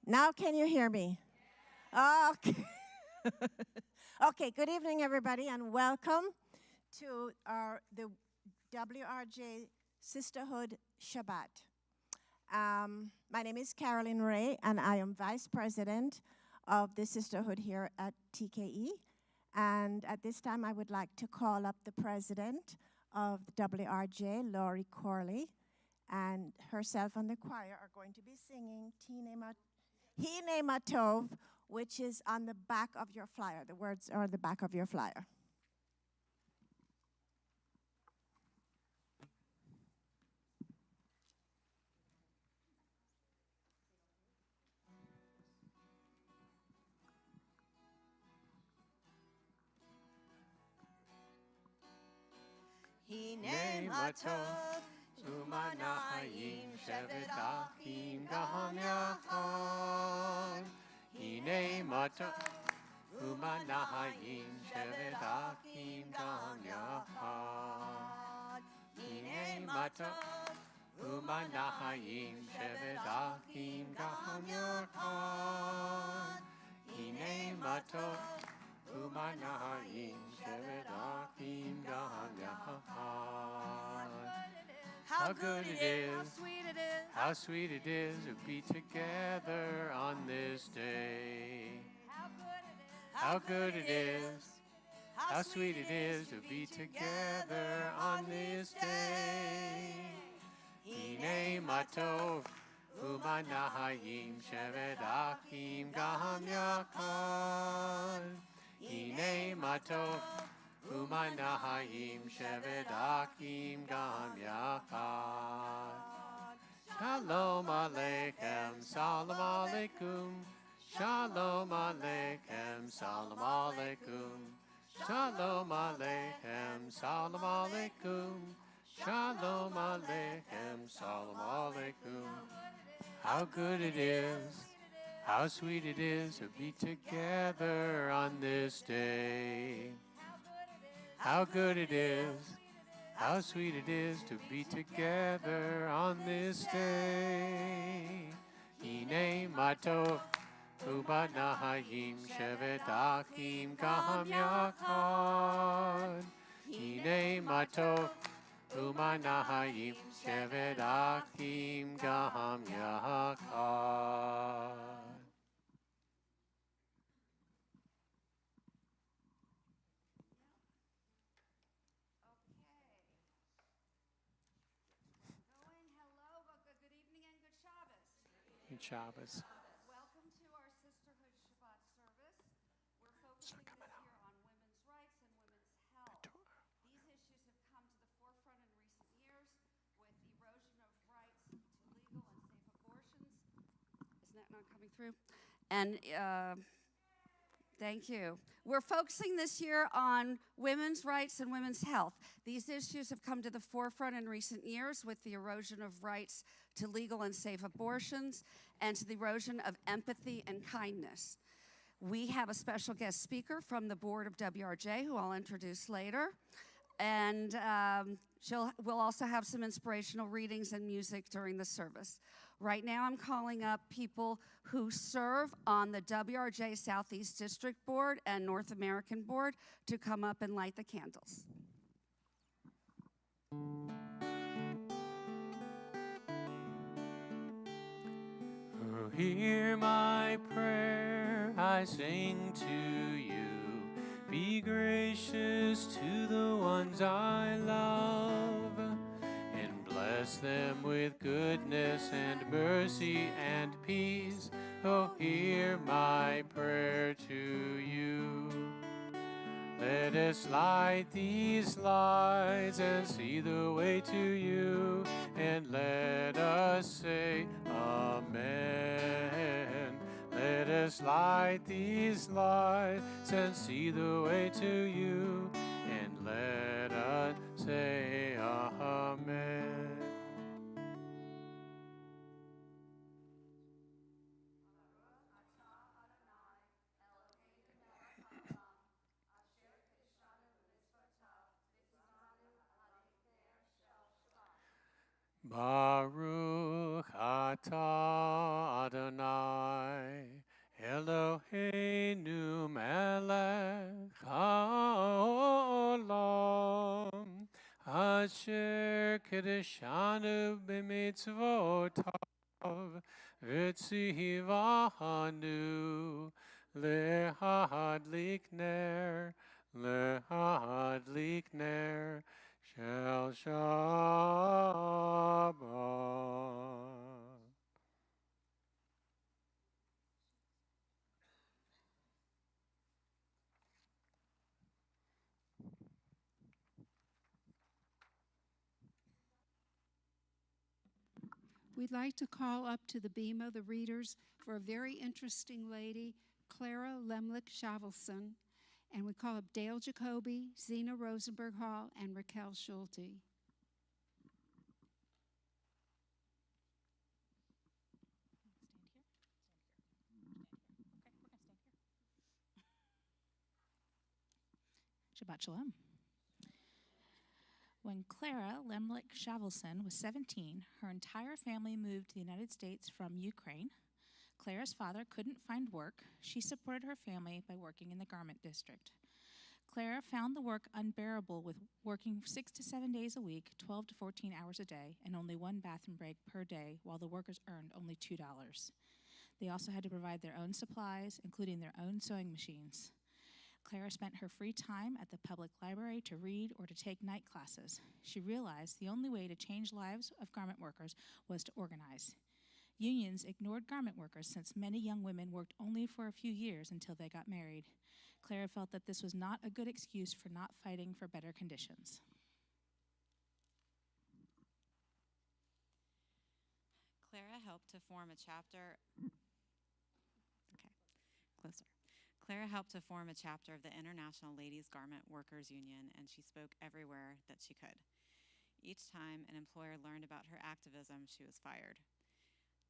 Now can you hear me? Okay. Okay, good evening, everybody, and welcome to the WRJ Sisterhood Shabbat. My name is Carolyn Ray, and I am Vice President of the Sisterhood here at TKE. And at this time, I would like to call up the President of the WRJ, Lori Corley, and herself and the choir are going to be singing Hine Matov, which is on the back of your flyer. The words are on the back of your flyer. Hine matov umanahayim shevet achim gaham yachad. Hine matov umanahayim shevet achim gaham yachad. Hine matov umanahayim shevet achim gaham yachad. Hine matov umanahayim shevet achim gaham yachad. How good it is, how sweet it is to be together on this day. How good it is, how sweet it is to be together on this day. Hine matov umanahayim shevet achim gaham yachad. Hine matov umanahayim shevet achim gaham yachad. Shalom aleichem, salam aleikum. Shalom aleichem, salam aleikum. Shalom aleichem, salam aleikum. Shalom aleichem, salam aleikum. How good it is, how sweet it is to be together on this day. How good it is, how sweet it is to be together on this day. Hine matov umanahayim shevet achim gaham yachad. Hine matov umanahayim shevet achim gaham yachad. Good Shabbos. Welcome to our Sisterhood Shabbat service. We're focusing this year on women's rights and women's health. These issues have come to the forefront in recent years with the erosion of rights to legal and safe abortions. Isn't that not coming through? And thank you. We're focusing this year on women's rights and women's health. These issues have come to the forefront in recent years with the erosion of rights to legal and safe abortions and to the erosion of empathy and kindness. We have a special guest speaker from the board of WRJ who I'll introduce later. And we'll also have some inspirational readings and music during the service. Right now I'm calling up people who serve on the WRJ Southeast District Board and North American Board to come up and light the candles. Oh, hear my prayer, I sing to you. Be gracious to the ones I love, and bless them with goodness and mercy and peace. Oh, hear my prayer to you. Let us light these lights and see the way to you, and let us say Amen. Let us light these lights and see the way to you, and let us say Amen. Baruch Ata Adonai Eloheinu melech haolam asher kedeshanu b'mitzvotav v'tzivahanu lehadlik ner shel Shabbat. We'd like to call up to the bema the readers for a very interesting lady, Clara Lemlich Shavelson, and we call up Dale Jacoby, Zena Rosenberg Hall, and Raquel Schulte. Shabbat Shalom. When Clara Lemlich Shavelson was 17, her entire family moved to the United States from Ukraine. Clara's father couldn't find work. She supported her family by working in the garment district. Clara found the work unbearable with working 6 to 7 days a week, 12 to 14 hours a day, and only one bathroom break per day, while the workers earned only $2. They also had to provide their own supplies, including their own sewing machines. Clara spent her free time at the public library to read or to take night classes. She realized the only way to change lives of garment workers was to organize. Unions ignored garment workers since many young women worked only for a few years until they got married. Clara felt that this was not a good excuse for not fighting for better conditions. Clara helped to form a chapter. Closer. Clara helped to form a chapter of the International Ladies Garment Workers Union, and she spoke everywhere that she could. Each time an employer learned about her activism, she was fired.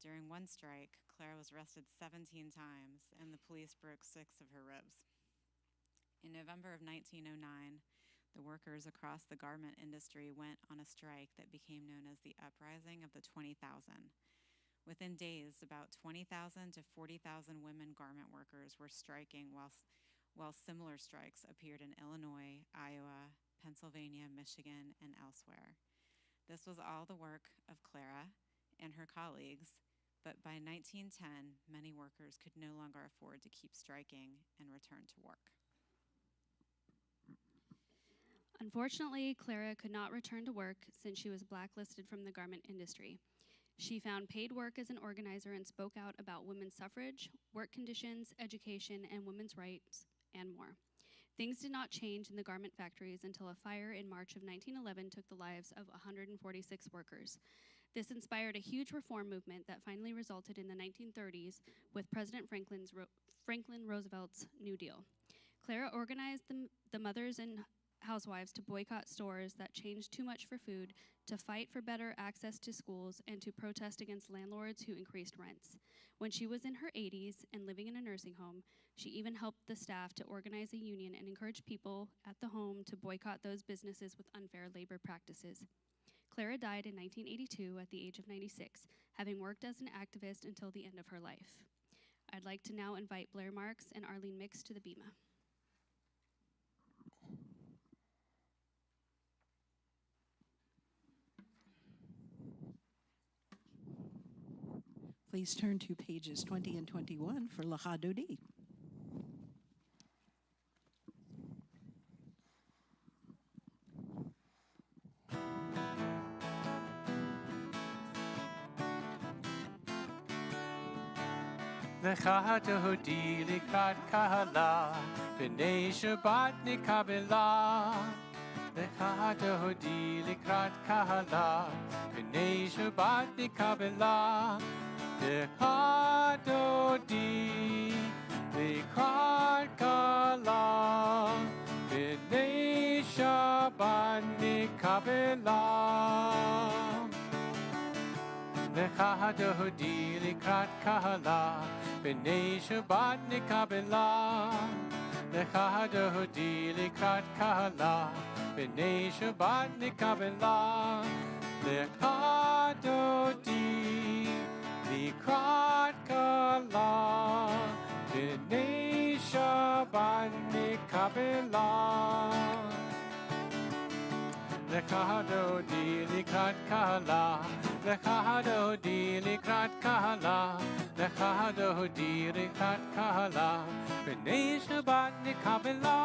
During one strike, Clara was arrested 17 times, and the police broke 6 of her ribs. In November of 1909, the workers across the garment industry went on a strike that became known as the Uprising of the 20,000. Within days, about 20,000 to 40,000 women garment workers were striking, while similar strikes appeared in Illinois, Iowa, Pennsylvania, Michigan, and elsewhere. This was all the work of Clara and her colleagues, but by 1910, many workers could no longer afford to keep striking and return to work. Unfortunately, Clara could not return to work since she was blacklisted from the garment industry. She found paid work as an organizer and spoke out about women's suffrage, work conditions, education, and women's rights, and more. Things did not change in the garment factories until a fire in March of 1911 took the lives of 146 workers. This inspired a huge reform movement that finally resulted in the 1930s with President Franklin Roosevelt's New Deal. Clara organized the mothers and housewives to boycott stores that changed too much for food, to fight for better access to schools, and to protest against landlords who increased rents. When she was in her 80s and living in a nursing home, she even helped the staff to organize a union and encourage people at the home to boycott those businesses with unfair labor practices. Clara died in 1982 at the age of 96, having worked as an activist until the end of her life. I'd like to now invite Blair Marks and Arlene Mix to the bema. Please turn to pages 20 and 21 for Lahadodi. Lecha Dodi likrat kahala, b'nei Shabbat nikabela. Lecha Dodi likrat kahala, b'nei Shabbat nikabela. Lecha Dodi likrat kahala, b'nei Shabbat nikabela. Lecha Dodi likrat kahala, b'nei Shabbat nikabela. Lecha Dodi likrat kahala, b'nei Shabbat nikabela. Lecha Dodi Likrat Kala, B'nai Shabbat Nikabela. Lechadodi Likrat Kala, Lechadodi Likrat Kala, Lechadodi Likrat Kala, B'nai Shabbat Nikabela.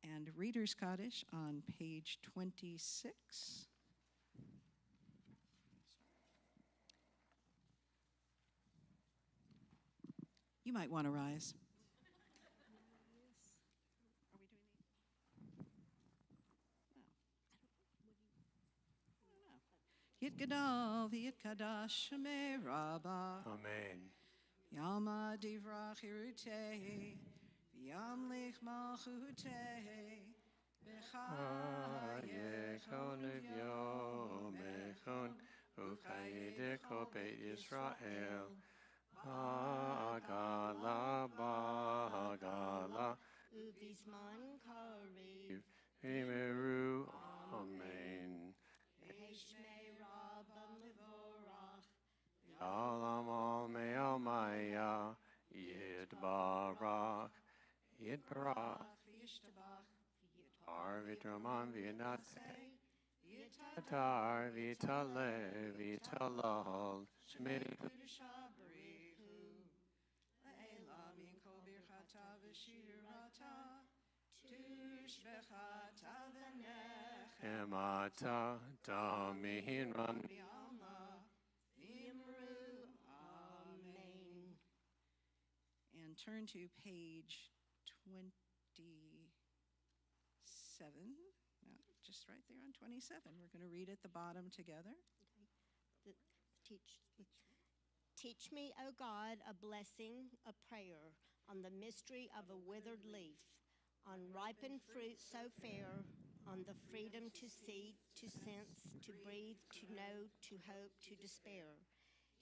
And Reader's Kaddish on page 26. You might want to rise. Yit Gadal, Yit Kadash, Shemei Rabbah. Amen. Yama Divrach Hirute, Yamlich Malchute, Chayechon Yomechon, Ukayedeko Beit Yisrael, Bagala, Bagala, Ubizman Karev, Emeru, Amen. Heshmei Rabbah Mevorach, Alam al Me'almaya, Yid Barak, Yid Barak, Arvit Raman Vienate, Atar Vitale, Vitalal, Shemir. Emata Damihin Ran. Amen. And turn to page 27. No, just right there on 27. We're going to read at the bottom together. Teach me, O God, a blessing, a prayer, on the mystery of a withered leaf, on ripened fruit so fair, on the freedom to see, to sense, to breathe, to know, to hope, to despair.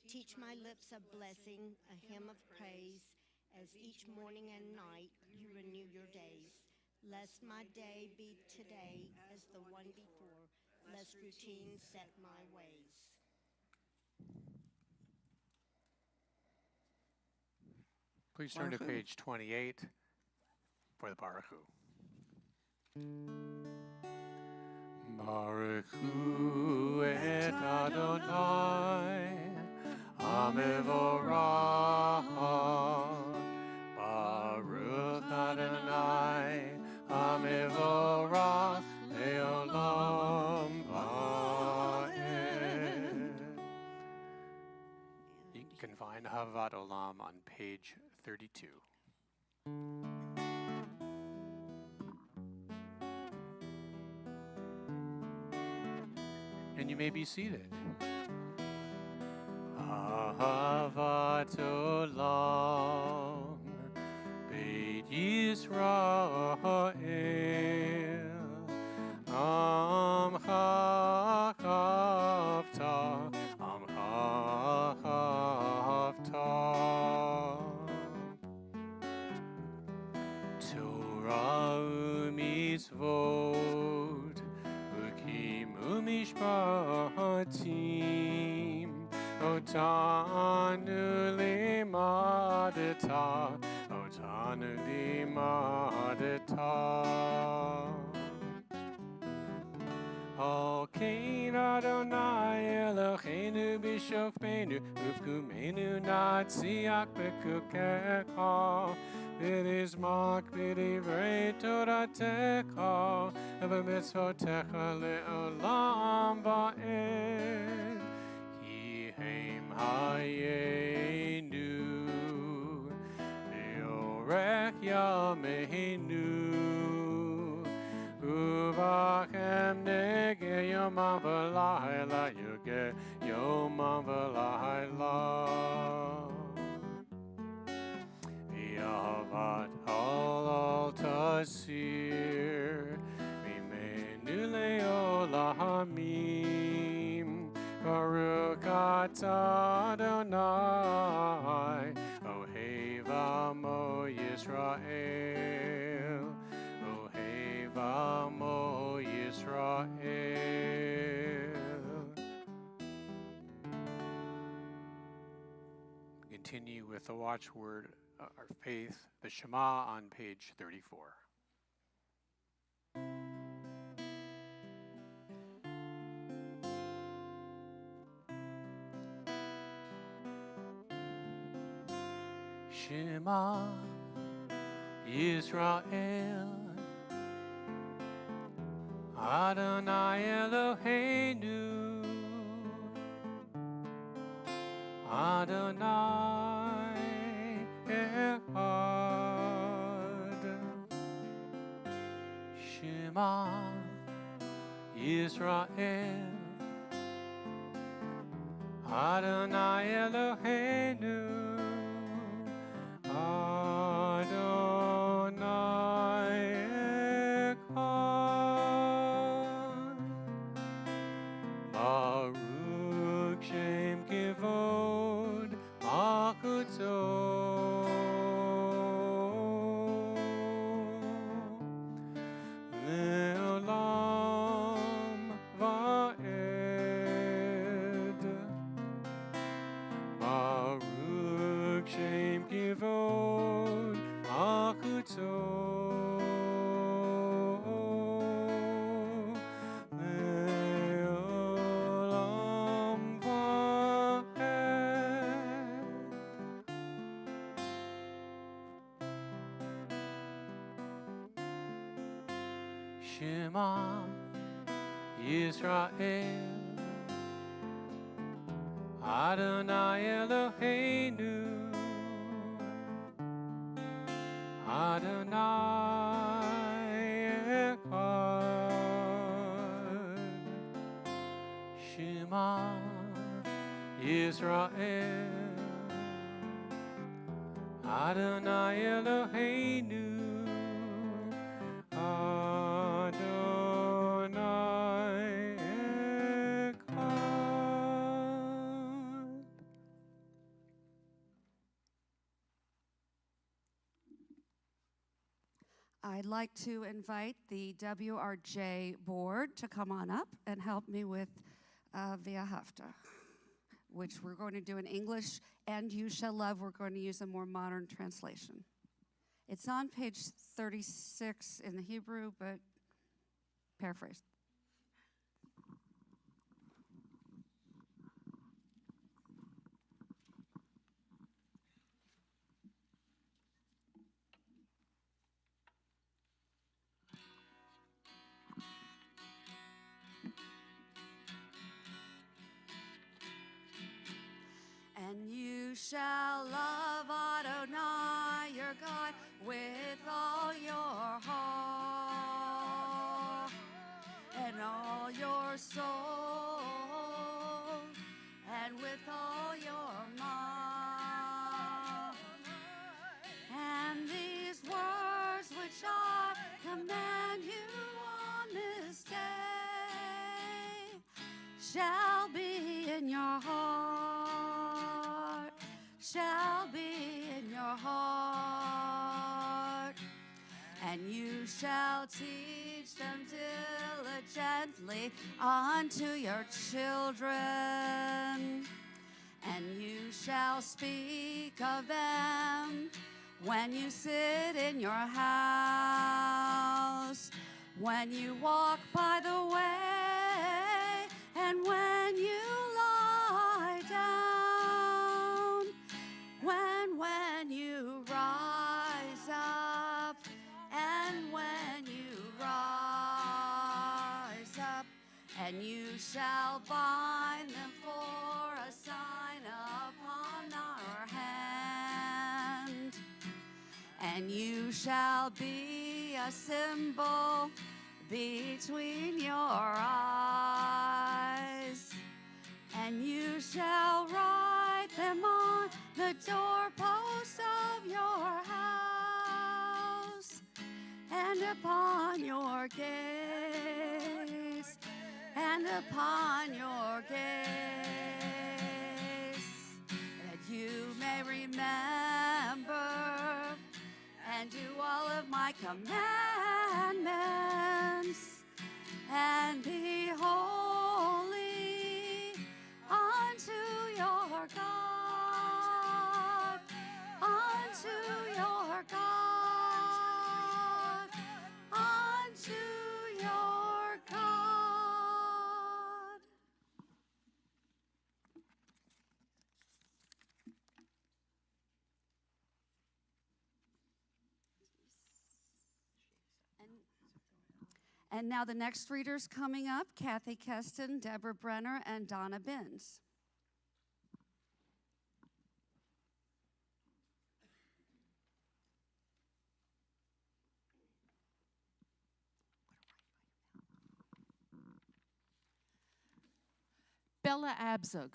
Teach my lips a blessing, a hymn of praise, as each morning and night you renew your days. Lest my day be today as the one before, lest routine set my ways. Please turn to Baruch Hu. page 28 for the Baruch Hu. Baruch Hu et Adonai, Amevorach. Baruch Adonai, Amevorach, Leolam Va'ed. You can find Havat Olam on page 32. And you may be seated. Ahavat Olam, Beit Yisrael, Amcha Chavta, Amcha Chavta. Torah u'mitzvot, ukim u'mishpatim, otanu limadeta, otanu limadeta. Al kein Adonai Eloheinu b'shofenu, uvkumenu natziach b'kukecha, v'nizmak b'divrei Toratecha, v'mitzvotecha le'olam va'ed. Ki heim hayenu, v'yorech yameinu, uvachem nege yomam v'layla, yuge yomam v'layla. V'yavat halal tasir, v'imenu le'olamim, Baruch atah Adonai, Ohev amo Yisrael, Ohev amo Yisrael. continue with the watchword, our faith, the Shema on page 34. Shema Yisrael Adonai Eloheinu Adonai Echad. Shema Yisrael Adonai Eloheinu Adonai Echad. Baruch Shem Kivod Malchuto Le'olam Va'ed. Baruch Shem Kivod Malchuto Le'olam Va'ed. Shema Yisrael Adonai Eloheinu Adonai Echad. Shema Yisrael Adonai Eloheinu Adonai Echad. I'd like to invite the WRJ board to come on up and help me with Via Hafta, which we're going to do in English, and You Shall Love, we're going to use a more modern translation. It's on page 36 in the Hebrew, but paraphrased. And you shall love Adonai your God with all your heart and all your soul and with all your mind. And these words which I command you on this day shall be in your heart, shall be in your heart. And you shall teach them diligently unto your children. And you shall speak of them when you sit in your house, when you walk by the way, and when you lie down, when you rise up, and when you rise up. And you shall bind them for a sign upon our hand. And you shall be a symbol between your eyes. And you shall write them on the doorposts of your house and upon your gates, and upon your gates, that you may remember and do all of my commandments, and be holy unto your God. And now the next readers coming up, Kathy Keston, Deborah Brenner, and Donna Binns. Bella Abzug.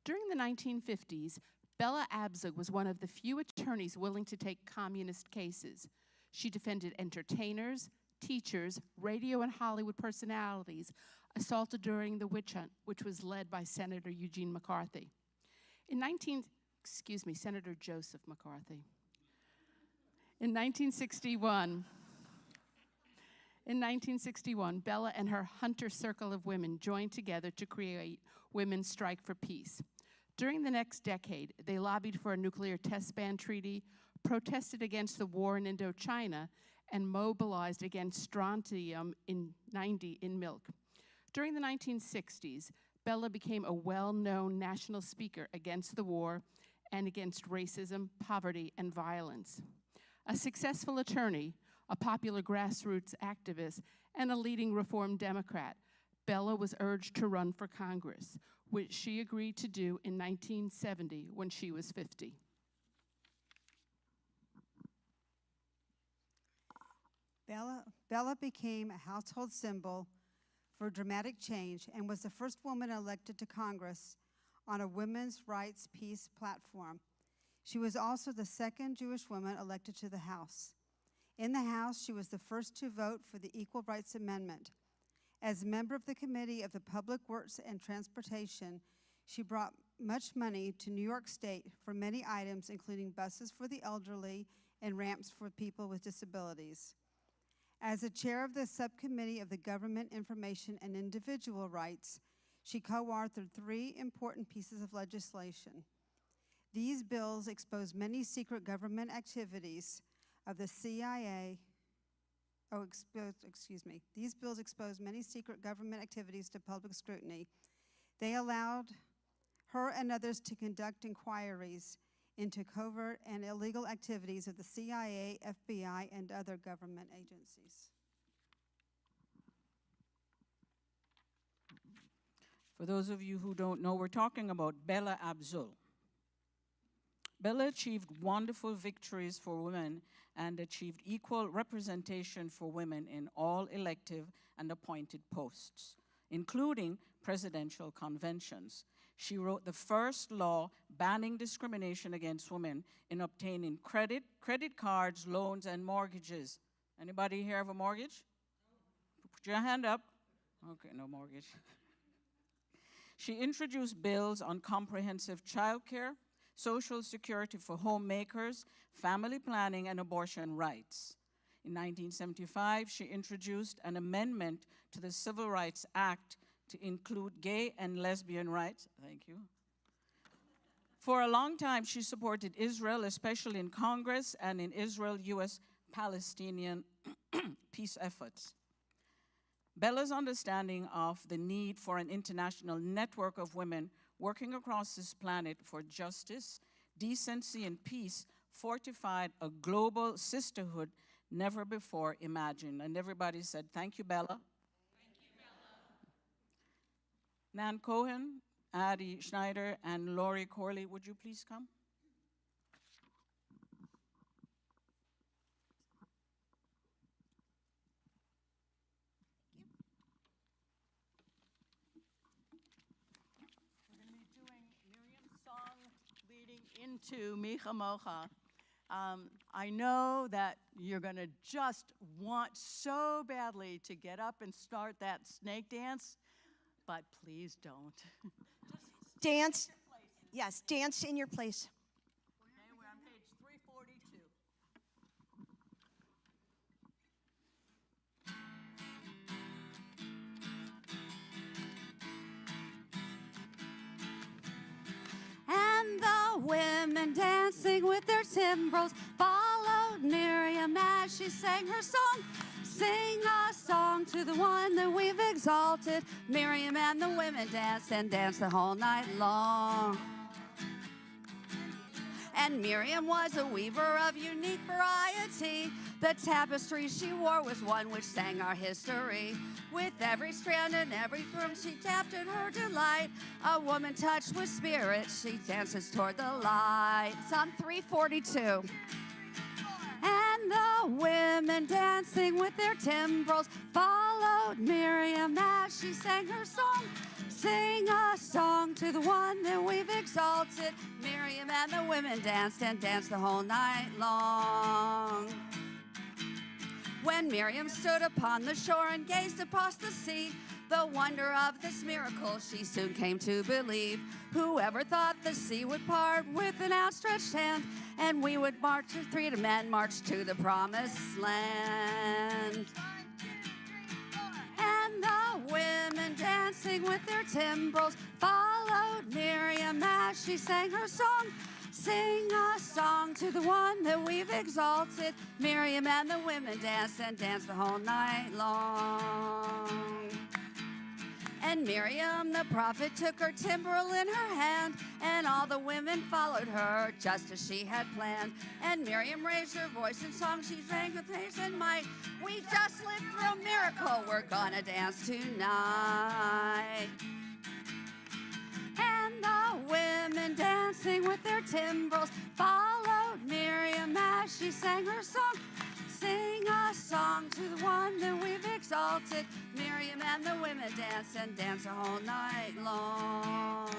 During the 1950s, Bella Abzug was one of the few attorneys willing to take communist cases. She defended entertainers, teachers, radio and Hollywood personalities assaulted during the witch hunt, which was led by Senator Eugene McCarthy. Senator Joseph McCarthy. In 1961, Bella and her Hunter Circle of Women joined together to create Women's Strike for Peace. During the next decade, they lobbied for a nuclear test ban treaty, protested against the war in Indochina, and mobilized against strontium in 90 in milk. During the 1960s, Bella became a well-known national speaker against the war and against racism, poverty, and violence. A successful attorney, a popular grassroots activist, and a leading Reform Democrat, Bella was urged to run for Congress, which she agreed to do in 1970 when she was 50. Bella became a household symbol for dramatic change and was the first woman elected to Congress on a women's rights peace platform. She was also the second Jewish woman elected to the House. In the House, she was the first to vote for the Equal Rights Amendment. As a member of the Committee of the Public Works and Transportation, she brought much money to New York State for many items, including buses for the elderly and ramps for people with disabilities. As the chair of the Subcommittee of the Government Information and Individual Rights, she co-authored 3 important pieces of legislation. These bills expose many secret government activities of the CIA. These bills exposed many secret government activities to public scrutiny. They allowed her and others to conduct inquiries into covert and illegal activities of the CIA, FBI, and other government agencies. For those of you who don't know, we're talking about Bella Abzug. Bella achieved wonderful victories for women and achieved equal representation for women in all elective and appointed posts, including presidential conventions. She wrote the first law banning discrimination against women in obtaining credit cards, loans, and mortgages. Anybody here have a mortgage? Put your hand up. Okay, no mortgage. She introduced bills on comprehensive child care, Social Security for homemakers, family planning, and abortion rights. In 1975, she introduced an amendment to the Civil Rights Act to include gay and lesbian rights. Thank you. For a long time, she supported Israel, especially in Congress and in Israel-US-Palestinian peace efforts. Bella's understanding of the need for an international network of women working across this planet for justice, decency, and peace fortified a global sisterhood never before imagined. And everybody said, thank you, Bella. Thank you, Bella. Nan Cohen, Addie Schneider, and Lori Corley, would you please come? Into Micha Mocha. I know that you're going to just want so badly to get up and start that snake dance, but please don't. Dance. Yes, dance in your place. Okay, we're on page 342. And the women dancing with their timbrels followed Miriam as she sang her song. Sing a song to the one that we've exalted. Miriam and the women danced and danced the whole night long. And Miriam was a weaver of unique variety. The tapestry she wore was one which sang our history. With every strand and every thread she tapped in her delight. A woman touched with spirit, she dances toward the light. Psalm 342. And the women dancing with their timbrels followed Miriam as she sang her song. Sing a song to the one that we've exalted. Miriam and the women danced and danced the whole night long. When Miriam stood upon the shore and gazed across the sea, the wonder of this miracle she soon came to believe. Whoever thought the sea would part with an outstretched hand, and we would march to freedom and march to the promised land. And the women dancing with their timbrels followed Miriam as she sang her song. Sing a song to the one that we've exalted. Miriam and the women danced and danced the whole night long. And Miriam the prophet took her timbrel in her hand, and all the women followed her just as she had planned. And Miriam raised her voice in song, she sang with praise and might. We just lived through a miracle, we're gonna dance tonight. And the women dancing with their timbrels followed Miriam as she sang her song. Sing a song to the one that we've exalted. Miriam and the women dance and dance the whole night long.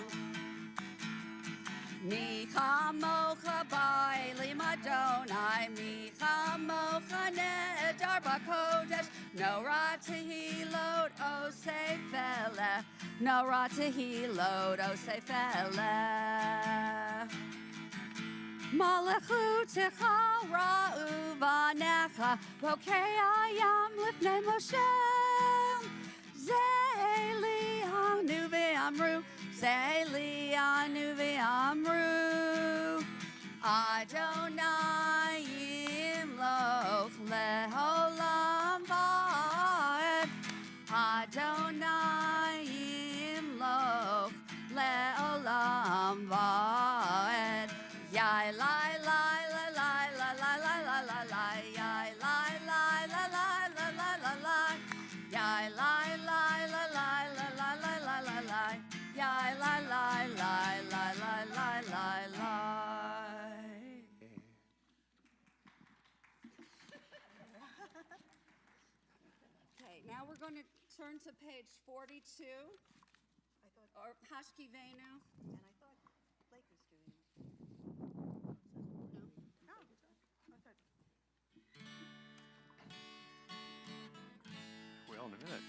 Micha mocha ba'eli Madonai, Micha mocha nedar b'kodesh, Nora tehilot osei fele, Nora tehilot osei fele. Malachutecha ra'u v'necha, Rokei ayam lifnei Moshe, Ze'eli anu v'amru, Ze'eli anu v'amru, Adonai yimloch le'olam va'ed, Adonai yimloch le'olam va'ed. Yai lai lai la lai la la la la la la, yai lai lai la lai la la la la, yai lai lai la lai la la la la la la, yai lai lai lai lai lai lai lai lai. Okay, now we're going to turn to page 42, or Hashkivenu. And I thought Blake was doing it. Well, in a minute.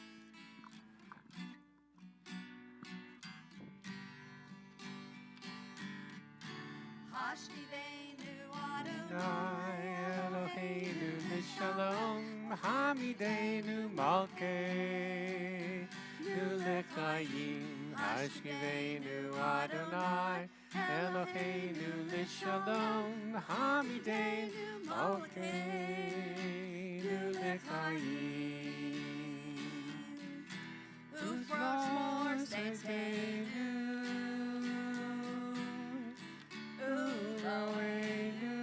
Hashkivenu Adonai Eloheinu Mishalom, Hamidenu Malkei, Lechayim. Hashkivenu Adonai Eloheinu Mishalom, Hamidenu Malkei, Lechayim. Ufroshmor Seitenu, Uloenu,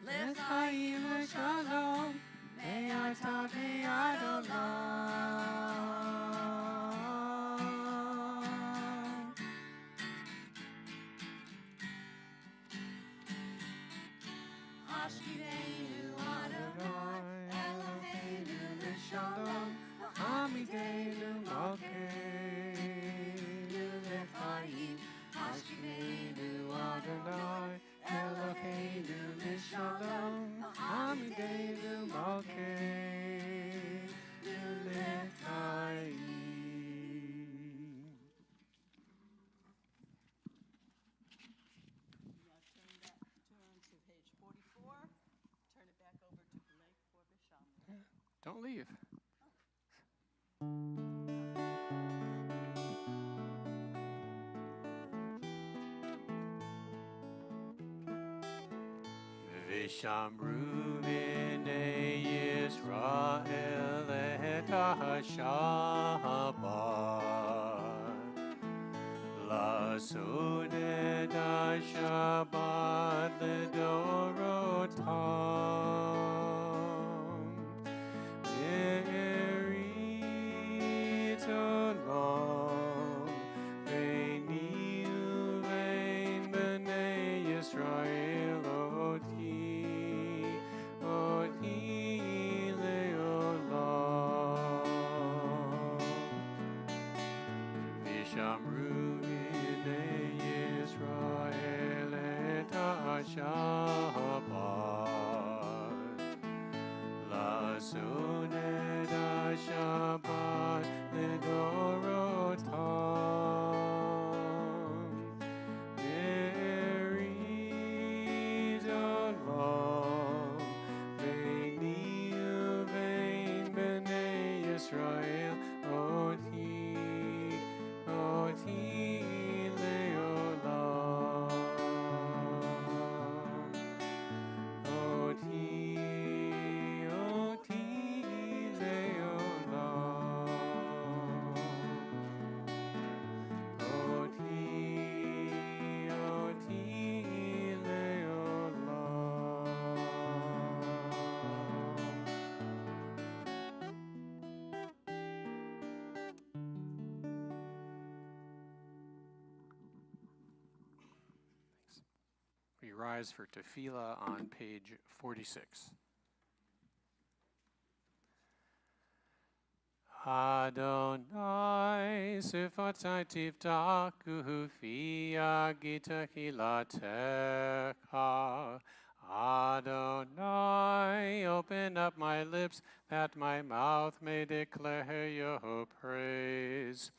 Lechayim Shalom, Me'ata ve'ad olam. Hashkivenu Adonai Eloheinu Mishalom, Hamidenu Malkeinu Lechayim. Hashkivenu Adonai Eloheinu Mishalom, Hamidenu Malkeinu Lechayim. Now turn to page 44. Turn it back over to Blake for Bisham. Don't leave. Vishamru b'nei Yisrael et ha-Shabbat, Lasoned Shabbat Ledorotam. Berit olam, Veini uvein b'nei Yisrael oti leolam. Vishamru b'nei Yisrael et Shabbat. Lasoned Shabbat Ledorotam. Berit olam, Veini uvein b'nei Yisrael oti leolam. Oti leolam. Oti leolam. We rise for tefillah on page 46. Adonai sifatai tiftaku fi agita hilatecha. Adonai, open up my lips that my mouth may declare your praise.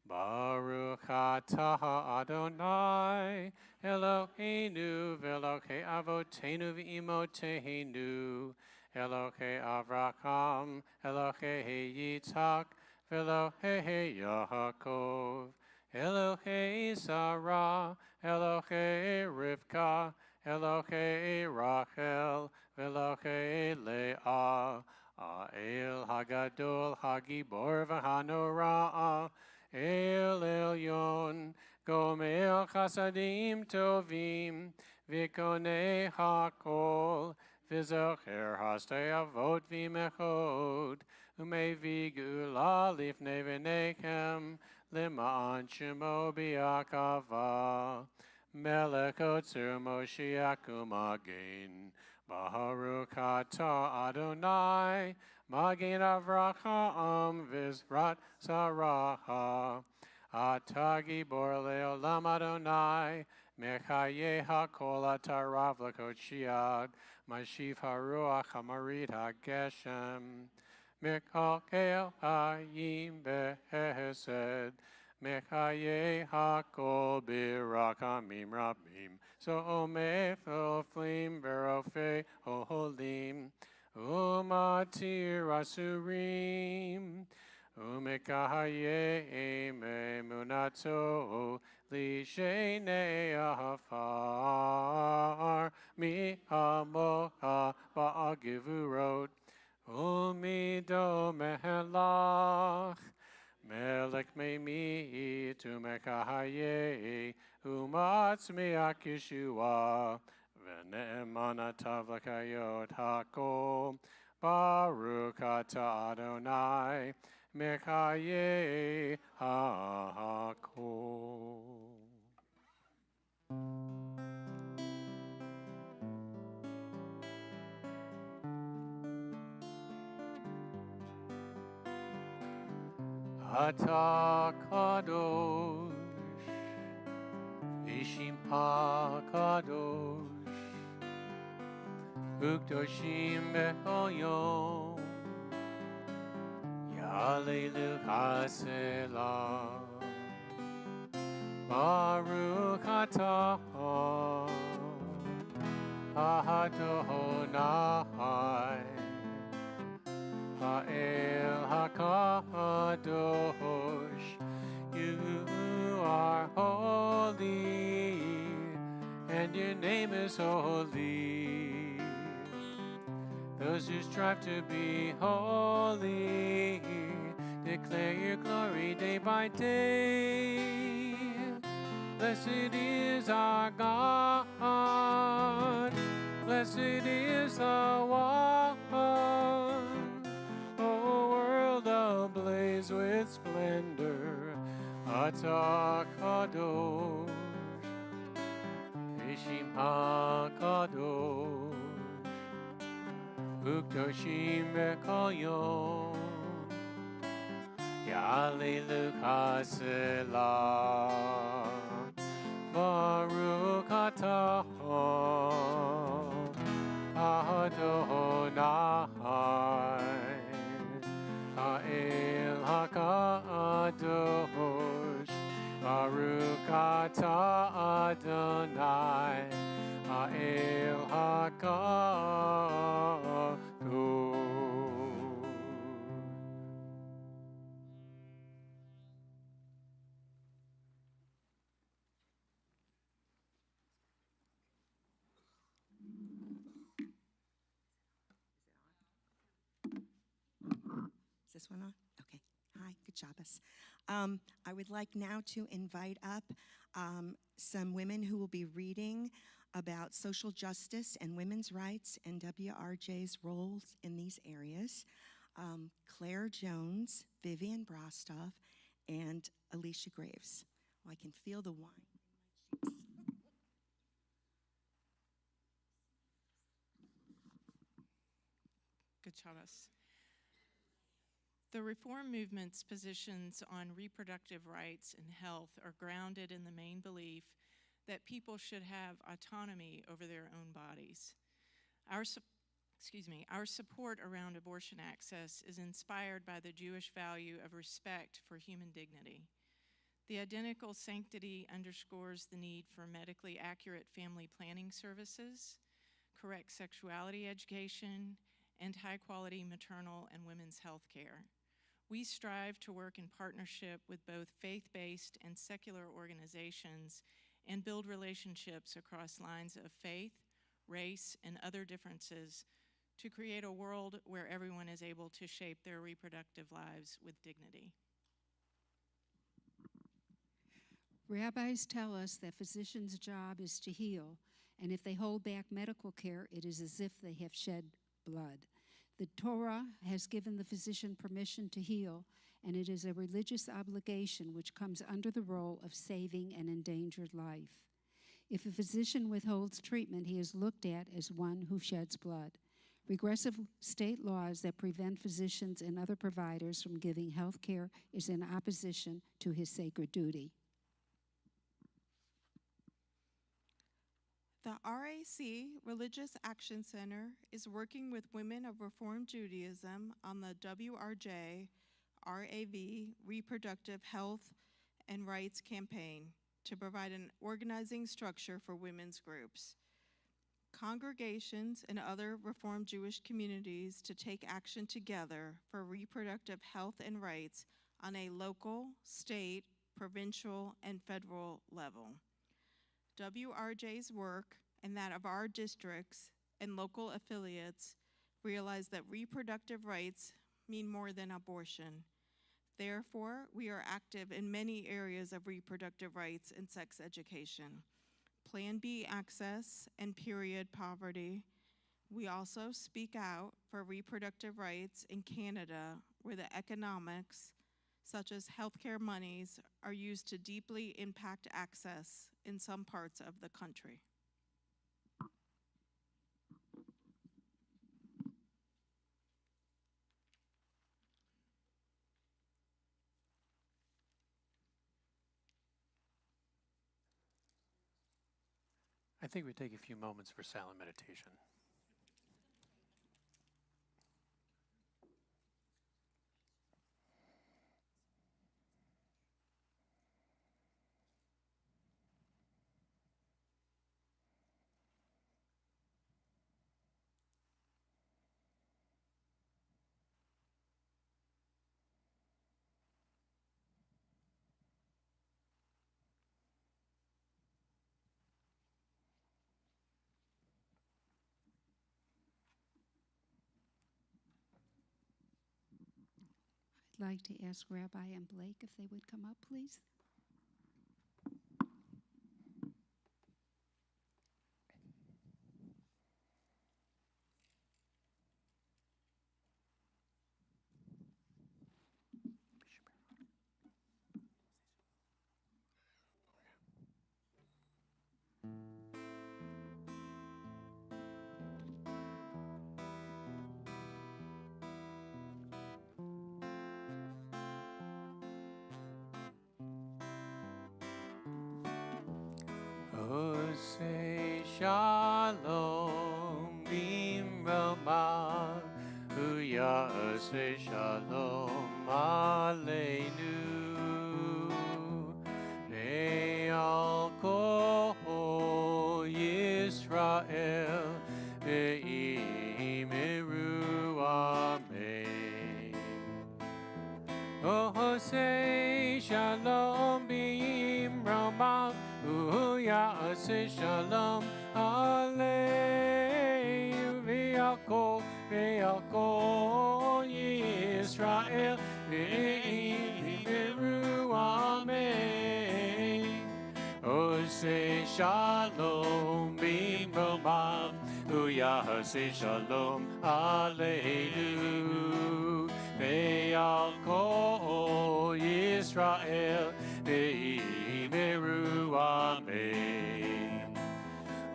Baruch atah Adonai, Eloheinu v'Elokei avoteinu v'imoteinu, Elokei Avraham, Elokei Yitzhak, v'Elokei Yaakov, Elokei Sarah, Elokei Rivka, Elokei Rachel, v'Elokei Leah, Ha'el Hagadol, Hagibor v'Hanorah, El Elyon, Gomel Chasadim Tovim, Vikonei Hakol, Vizocher Hastei Avot Vimechod, Umevi Gula Lifnei V'nechem, Lima'an Shemo Biakava, Melech Otzir Moshiach Umagen, Baruch atah Adonai, Magen Avraham Vizrat Sarah, Atah Gibor Leolam Adonai, Mechaye HaKol Atah Rav L'Kochiad, Mashiv HaRuach HaMarit HaGeshem, Mechakel Hayim Behesed, Mechaye HaKol Birakamim Rabim, So'omeh Oflim Verofei Oholim, Umatir Asurim, Umekahaye Emunato, Lishenei Afar, Mi Hamoha Ba'agivurot, Umido Mehelach, Melech Meimi Tumekahaye, Umatzmi Akishua, V'ne'emana Tavlakayot Hakol, Baruch atah Adonai, Mechaye HaKol. Atah Kadosh, V'shimcha Kadosh, Ukdoshim Bechol Yom, Ya'alelu Haselah, Baruch atah Adonai, Ha'el HaKadosh, you are holy, and your name is holy. Those who strive to be holy, declare your glory day by day. Blessed is our God. Blessed is the one. O world ablaze with splendor. Atah Kadosh. Ishim HaKadosh. Ukdoshim B'Kol Yom. Ya'alelu Selah. Baruch atah Adonai Ha'el HaKadosh. Baruch atah Adonai Ha'el HaKadosh. Is this one on? Okay. Hi, good Shabbos. I would like now to invite up some women who will be reading about social justice and women's rights and WRJ's roles in these areas. Claire Jones, Vivian Brostoff, and Alicia Graves. Oh, I can feel the wine. Good Shabbos. The reform movement's positions on reproductive rights and health are grounded in the main belief that people should have autonomy over their own bodies. Our support around abortion access is inspired by the Jewish value of respect for human dignity. The identical sanctity underscores the need for medically accurate family planning services, correct sexuality education, and high-quality maternal and women's health care. We strive to work in partnership with both faith-based and secular organizations and build relationships across lines of faith, race, and other differences to create a world where everyone is able to shape their reproductive lives with dignity. Rabbis tell us that physicians' job is to heal, and if they hold back medical care, it is as if they have shed blood. The Torah has given the physician permission to heal, and it is a religious obligation which comes under the role of saving an endangered life. If a physician withholds treatment, he is looked at as one who sheds blood. Regressive state laws that prevent physicians and other providers from giving health care is in opposition to his sacred duty. The RAC Religious Action Center is working with women of Reform Judaism on the WRJ RAV Reproductive Health and Rights Campaign to provide an organizing structure for women's groups, congregations, and other Reform Jewish communities to take action together for reproductive health and rights on a local, state, provincial, and federal level. WRJ's work and that of our districts and local affiliates realize that reproductive rights mean more than abortion. Therefore, we are active in many areas of reproductive rights and sex education. Plan B access and period poverty. We also speak out for reproductive rights in Canada, where the economics, such as healthcare monies, are used to deeply impact access in some parts of the country. I think we take a few moments for silent meditation. I'd like to ask Rabbi and Blake if they would come up, please. shalom bimrama uyase shalom aleinu ve'al kol Yisrael ve'imeru amen. Oh, say shalom bimrama uyase shalom aleinu ve'al kol Yisrael ve'imeru amen. Oh, say shalom bimrama uyase shalom aleinu ve'al kol Yisrael ve'imeru amen.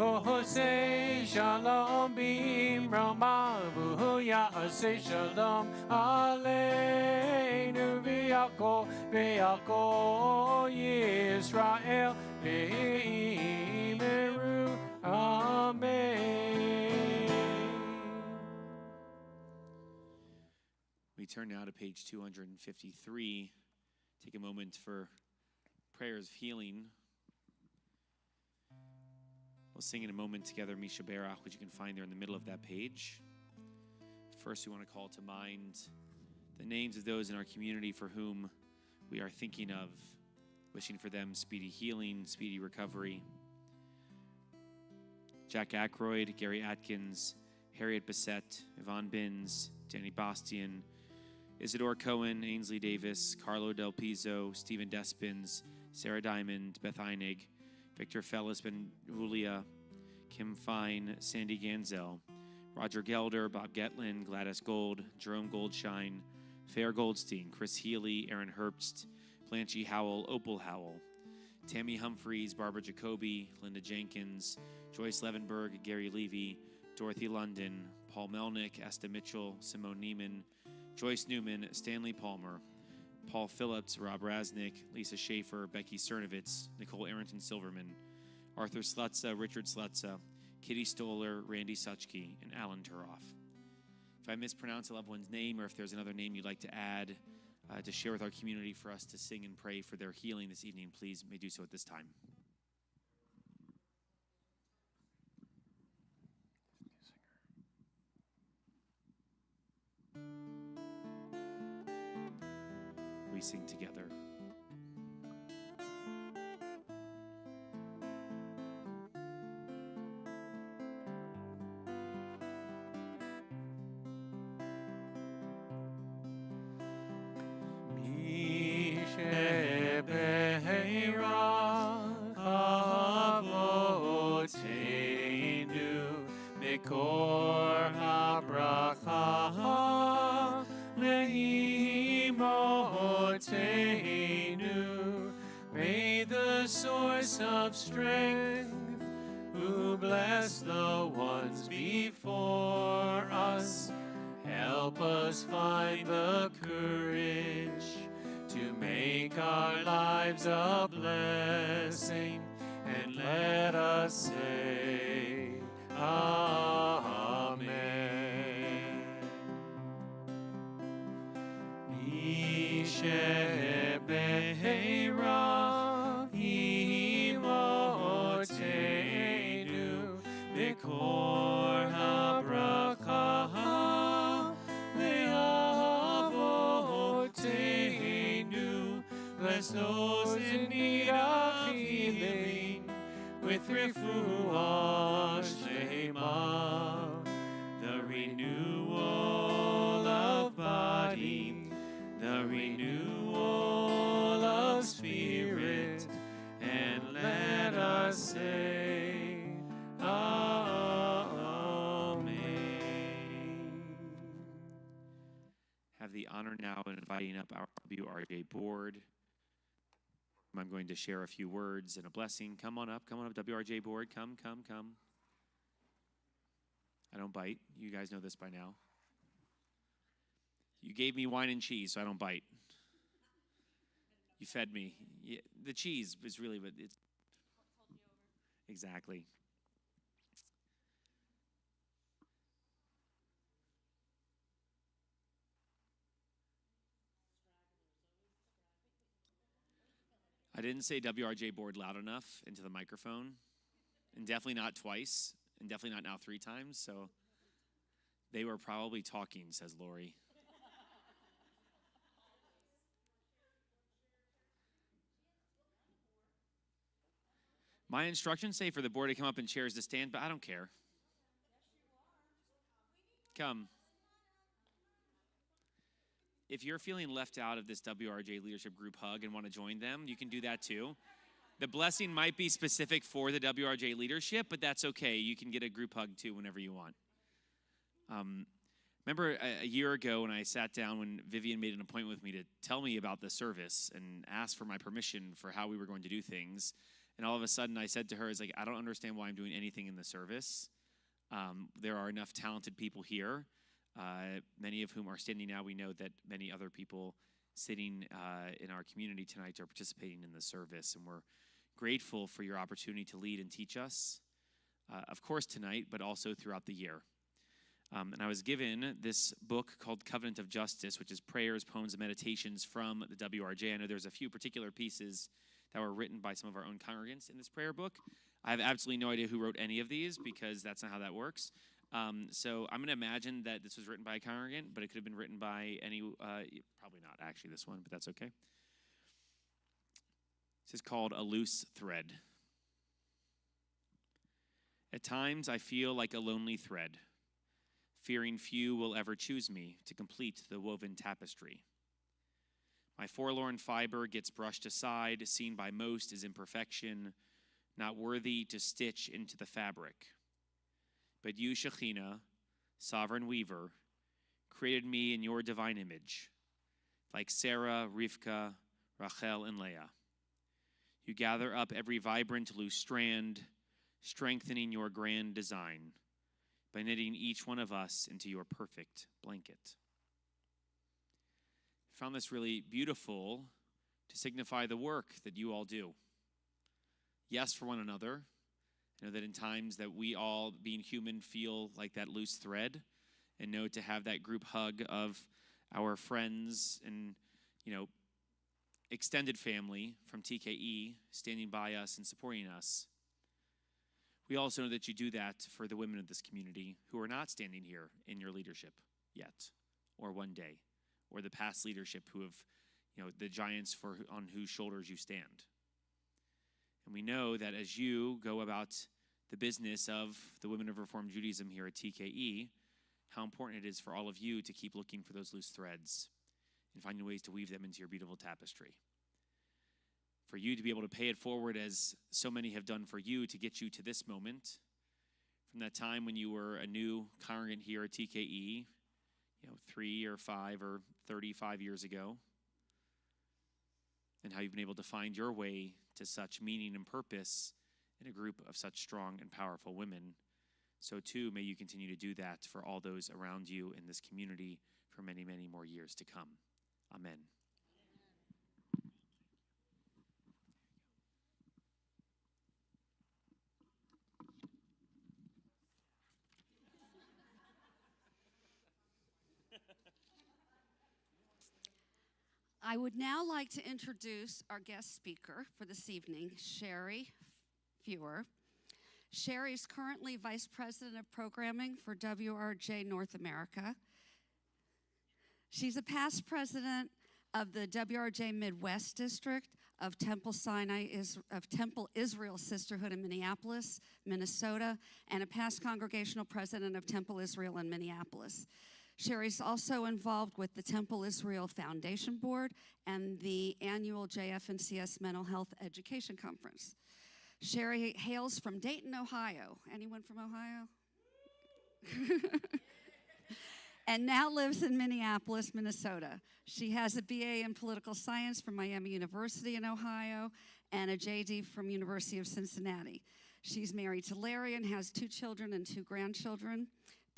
Oh, say shalom bimrama uyase shalom aleinu ve'al kol Yisrael ve'imeru amen. We turn now to page 253. Take a moment for prayers of healing. We'll sing in a moment together, Misha Berach, which you can find there in the middle of that page. First, we want to call to mind the names of those in our community for whom we are thinking of, wishing for them speedy healing, speedy recovery. Jack Ackroyd, Gary Atkins, Harriet Bissett, Yvonne Binns, Danny Bastian, Isidore Cohen, Ainsley Davis, Carlo Del Pizzo, Stephen Despins, Sarah Diamond, Beth Einig, Victor Fellis Ben Julia, Kim Fine, Sandy Ganzel, Roger Gelder, Bob Getlin, Gladys Gold, Jerome Goldshine, Fair Goldstein, Chris Healy, Aaron Herbst, Blanche Howell, Opal Howell, Tammy Humphreys, Barbara Jacoby, Linda Jenkins, Joyce Levenberg, Gary Levy, Dorothy London, Paul Melnick, Asta Mitchell, Simone Neiman, Joyce Newman, Stanley Palmer, Paul Phillips, Rob Rasnick, Lisa Schaefer, Becky Cernovitz, Nicole Arrington Silverman, Arthur Slutza, Richard Slutza, Kitty Stoller, Randy Suchke, and Alan Turoff. If I mispronounce a loved one's name, or if there's another name you'd like to add to share with our community for us to sing and pray for their healing this evening, please may do so at this time. We sing together. Mikor habracha leimotenu. May the source of strength, who bless the ones before us, help us find the courage to make our lives a blessing, and let us say, Amen. Mishebeira imotenu mikor habracha leavotenu. Bless those in need of healing with refuah shlema, the renewal of body, the renewal of spirit, and let us say, Amen. Have the honor now of inviting up our WRJ board. I'm going to share a few words and a blessing. Come on up, WRJ board. Come. I don't bite. You guys know this by now. You gave me wine and cheese, so I don't bite. You fed me. Yeah, the cheese is really what it's. Exactly. I didn't say WRJ board loud enough into the microphone, and definitely not twice, and definitely not now 3 times, so they were probably talking, says Lori. My instructions say for the board to come up and chairs to stand, but I don't care. Come. If you're feeling left out of this WRJ leadership group hug and want to join them, you can do that too. The blessing might be specific for the WRJ leadership, but that's okay. You can get a group hug too whenever you want. Remember a year ago when I sat down when Vivian made an appointment with me to tell me about the service and ask for my permission for how we were going to do things. And all of a sudden I said to her, I don't understand why I'm doing anything in the service. There are enough talented people here, many of whom are standing now. We know that many other people sitting in our community tonight are participating in the service, and we're grateful for your opportunity to lead and teach us, of course tonight, but also throughout the year. And I was given this book called Covenant of Justice, which is prayers, poems, and meditations from the WRJ. I know there's a few particular pieces that were written by some of our own congregants in this prayer book. I have absolutely no idea who wrote any of these because that's not how that works. So I'm going to imagine that this was written by a congregant, but it could have been written by any, probably not actually this one, but that's okay. This is called A Loose Thread. At times I feel like a lonely thread, fearing few will ever choose me to complete the woven tapestry. My forlorn fiber gets brushed aside, seen by most as imperfection, not worthy to stitch into the fabric. But you, Shekhinah, sovereign weaver, created me in your divine image, like Sarah, Rivka, Rachel, and Leah. You gather up every vibrant loose strand, strengthening your grand design by knitting each one of us into your perfect blanket. I found this really beautiful to signify the work that you all do. Yes, for one another. I know that in times that we all, being human, feel like that loose thread, and know to have that group hug of our friends and, extended family from TKE standing by us and supporting us. We also know that you do that for the women of this community who are not standing here in your leadership yet, or one day, or the past leadership who have, the giants on whose shoulders you stand. And we know that as you go about the business of the Women of Reformed Judaism here at TKE, how important it is for all of you to keep looking for those loose threads and finding ways to weave them into your beautiful tapestry. For you to be able to pay it forward as so many have done for you to get you to this moment, from that time when you were a new congregant here at TKE, 3 or 5 or 35 years ago, and how you've been able to find your way to such meaning and purpose in a group of such strong and powerful women. So too, may you continue to do that for all those around you in this community for many, many more years to come. Amen. I would now like to introduce our guest speaker for this evening, Sherry Fewer. Sherry is currently Vice President of Programming for WRJ North America. She's a past president of the WRJ Midwest District of Temple Israel Sisterhood in Minneapolis, Minnesota, and a past congregational president of Temple Israel in Minneapolis. Sherry's also involved with the Temple Israel Foundation Board and the annual JF&CS Mental Health Education Conference. Sherry hails from Dayton, Ohio. Anyone from Ohio? And now lives in Minneapolis, Minnesota. She has a BA in political science from Miami University in Ohio and a JD from University of Cincinnati. She's married to Larry and has 2 children and 2 grandchildren.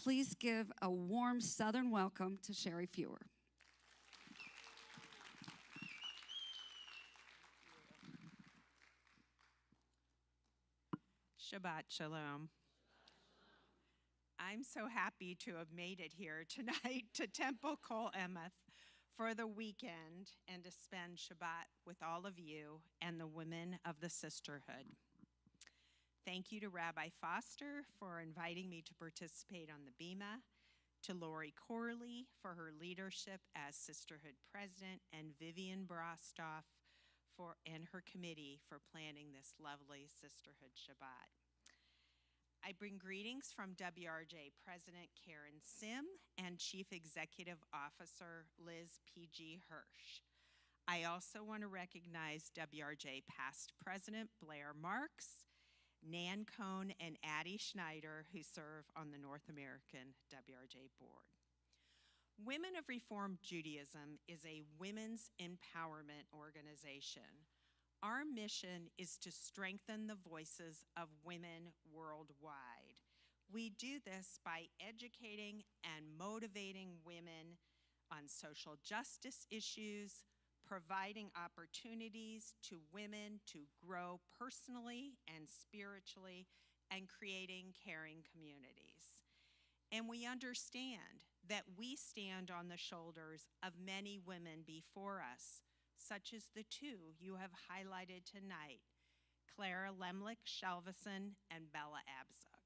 Please give a warm Southern welcome to Sherry Fewer. Shabbat Shalom. I'm so happy to have made it here tonight to Temple Kol Emeth for the weekend and to spend Shabbat with all of you and the women of the sisterhood. Thank you to Rabbi Foster for inviting me to participate on the Bima, to Lori Corley for her leadership as sisterhood president, and Vivian Brostoff and her committee for planning this lovely sisterhood Shabbat. I bring greetings from WRJ President Karen Sim and Chief Executive Officer Liz P.G. Hirsch. I also want to recognize WRJ past President Blair Marks, Nan Cohn, and Addie Schneider, who serve on the North American WRJ board. Women of Reformed Judaism is a women's empowerment organization. Our mission is to strengthen the voices of women worldwide. We do this by educating and motivating women on social justice issues, providing opportunities to women to grow personally and spiritually, and creating caring communities. And we understand that we stand on the shoulders of many women before us, such as the two you have highlighted tonight, Clara Lemlich-Shalvison and Bella Abzug.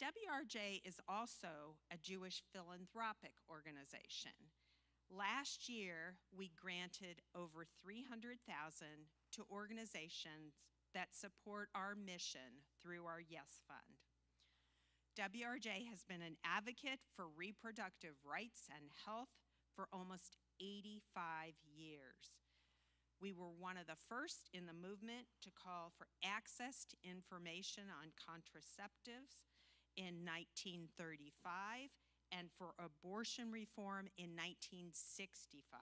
WRJ is also a Jewish philanthropic organization. Last year, we granted over $300,000 to organizations that support our mission through our Yes Fund. WRJ has been an advocate for reproductive rights and health for almost 85 years. We were one of the first in the movement to call for access to information on contraceptives in 1935 and for abortion reform in 1965.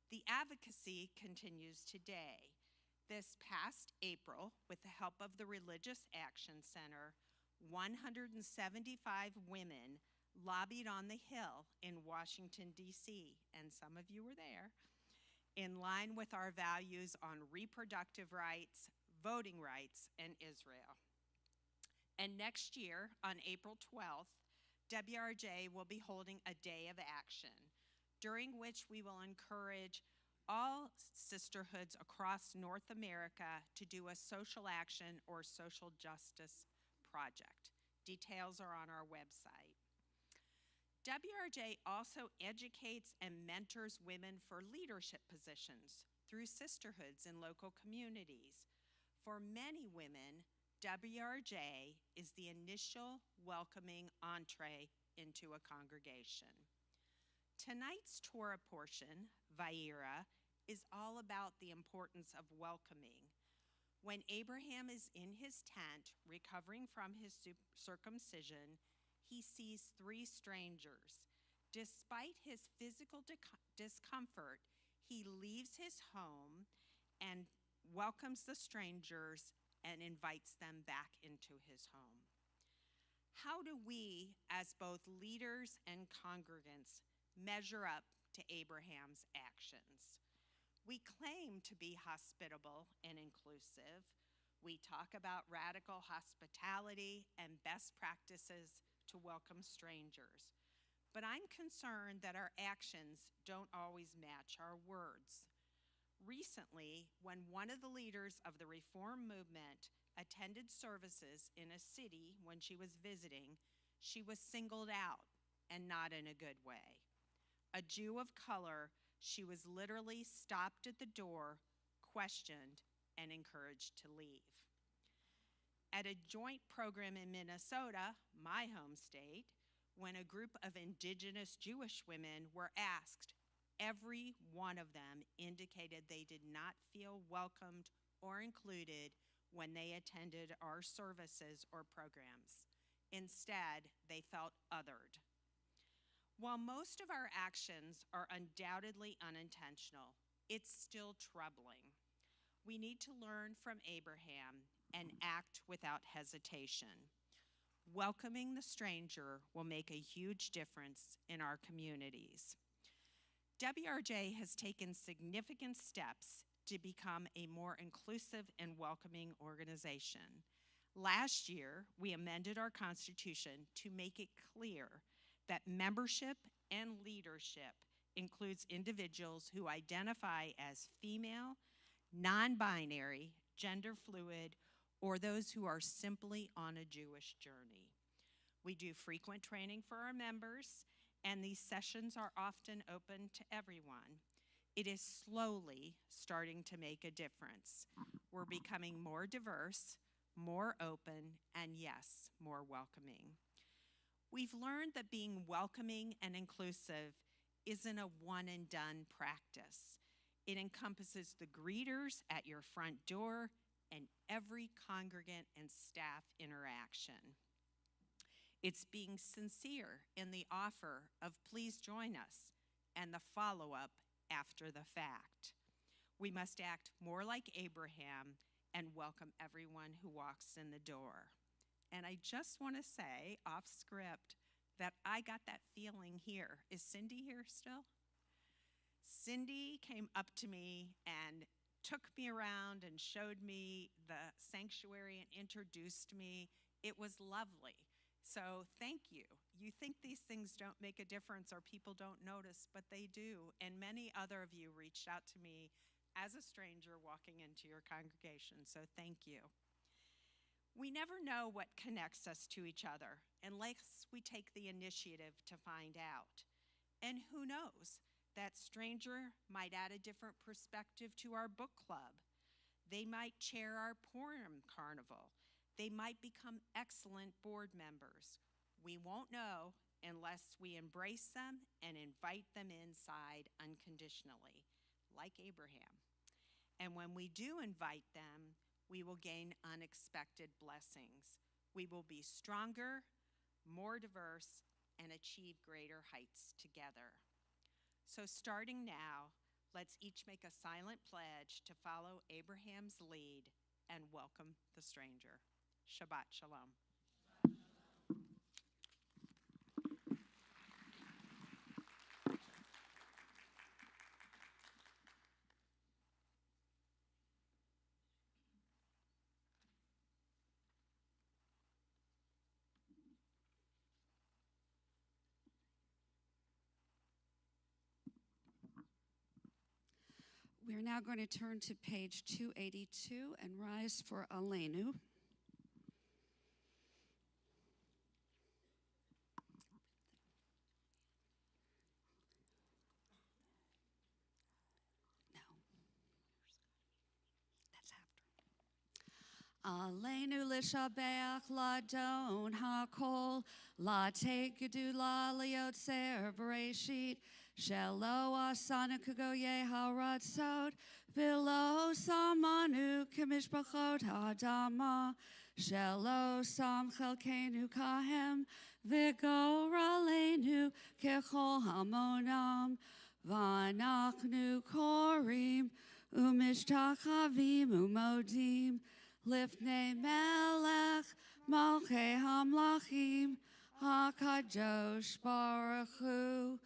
The advocacy continues today. This past April, with the help of the Religious Action Center, 175 women lobbied on the Hill in Washington, D.C., and some of you were there, in line with our values on reproductive rights, voting rights, and Israel. And next year, on April 12th, WRJ will be holding a day of action, during which we will encourage all sisterhoods across North America to do a social action or social justice project. Details are on our website. WRJ also educates and mentors women for leadership positions through sisterhoods in local communities. For many women, WRJ is the initial welcoming entree into a congregation. Tonight's Torah portion, Vayera, is all about the importance of welcoming. When Abraham is in his tent recovering from his circumcision, he sees three strangers. Despite his physical discomfort, he leaves his home and welcomes the strangers and invites them back into his home. How do we, as both leaders and congregants, measure up to Abraham's actions? We claim to be hospitable and inclusive. We talk about radical hospitality and best practices to welcome strangers. But I'm concerned that our actions don't always match our words. Recently, when one of the leaders of the Reform movement attended services in a city when she was visiting, she was singled out, and not in a good way. A Jew of color, she was literally stopped at the door, questioned, and encouraged to leave. At a joint program in Minnesota, my home state, when a group of indigenous Jewish women were asked, every one of them indicated they did not feel welcomed or included when they attended our services or programs. Instead, they felt othered. While most of our actions are undoubtedly unintentional, it's still troubling. We need to learn from Abraham and act without hesitation. Welcoming the stranger will make a huge difference in our communities. WRJ has taken significant steps to become a more inclusive and welcoming organization. Last year, we amended our Constitution to make it clear that membership and leadership includes individuals who identify as female, non-binary, gender fluid, or those who are simply on a Jewish journey. We do frequent training for our members, and these sessions are often open to everyone. It is slowly starting to make a difference. We're becoming more diverse, more open, and yes, more welcoming. We've learned that being welcoming and inclusive isn't a one and done practice. It encompasses the greeters at your front door and every congregant and staff interaction. It's being sincere in the offer of please join us and the follow-up after the fact. We must act more like Abraham and welcome everyone who walks in the door. And I just want to say, off script, that I got that feeling here. Is Cindy here still? Cindy came up to me and took me around and showed me the sanctuary and introduced me. It was lovely. So thank you. You think these things don't make a difference or people don't notice, but they do. And many other of you reached out to me as a stranger walking into your congregation, so thank you. We never know what connects us to each other unless we take the initiative to find out. And who knows, that stranger might add a different perspective to our book club. They might chair our poem carnival. They might become excellent board members. We won't know unless we embrace them and invite them inside unconditionally, like Abraham. And when we do invite them, we will gain unexpected blessings. We will be stronger, more diverse, and achieve greater heights together. So starting now, let's each make a silent pledge to follow Abraham's lead and welcome the stranger. Shabbat Shalom. We're now going to turn to page 282 and rise for Aleinu. Aleinu l'shabach ladon hakol lategedu la liotzer bereshit shelo asanu kugoye haratzot v'lo samanu kemishpachot ha'adama shelo sam chelkenu kahem v'gor aleinu kechol hamonam v'anachnu korim umishtachavim umodim Lifnei melech malchei hamlachim hakadosh baruch hu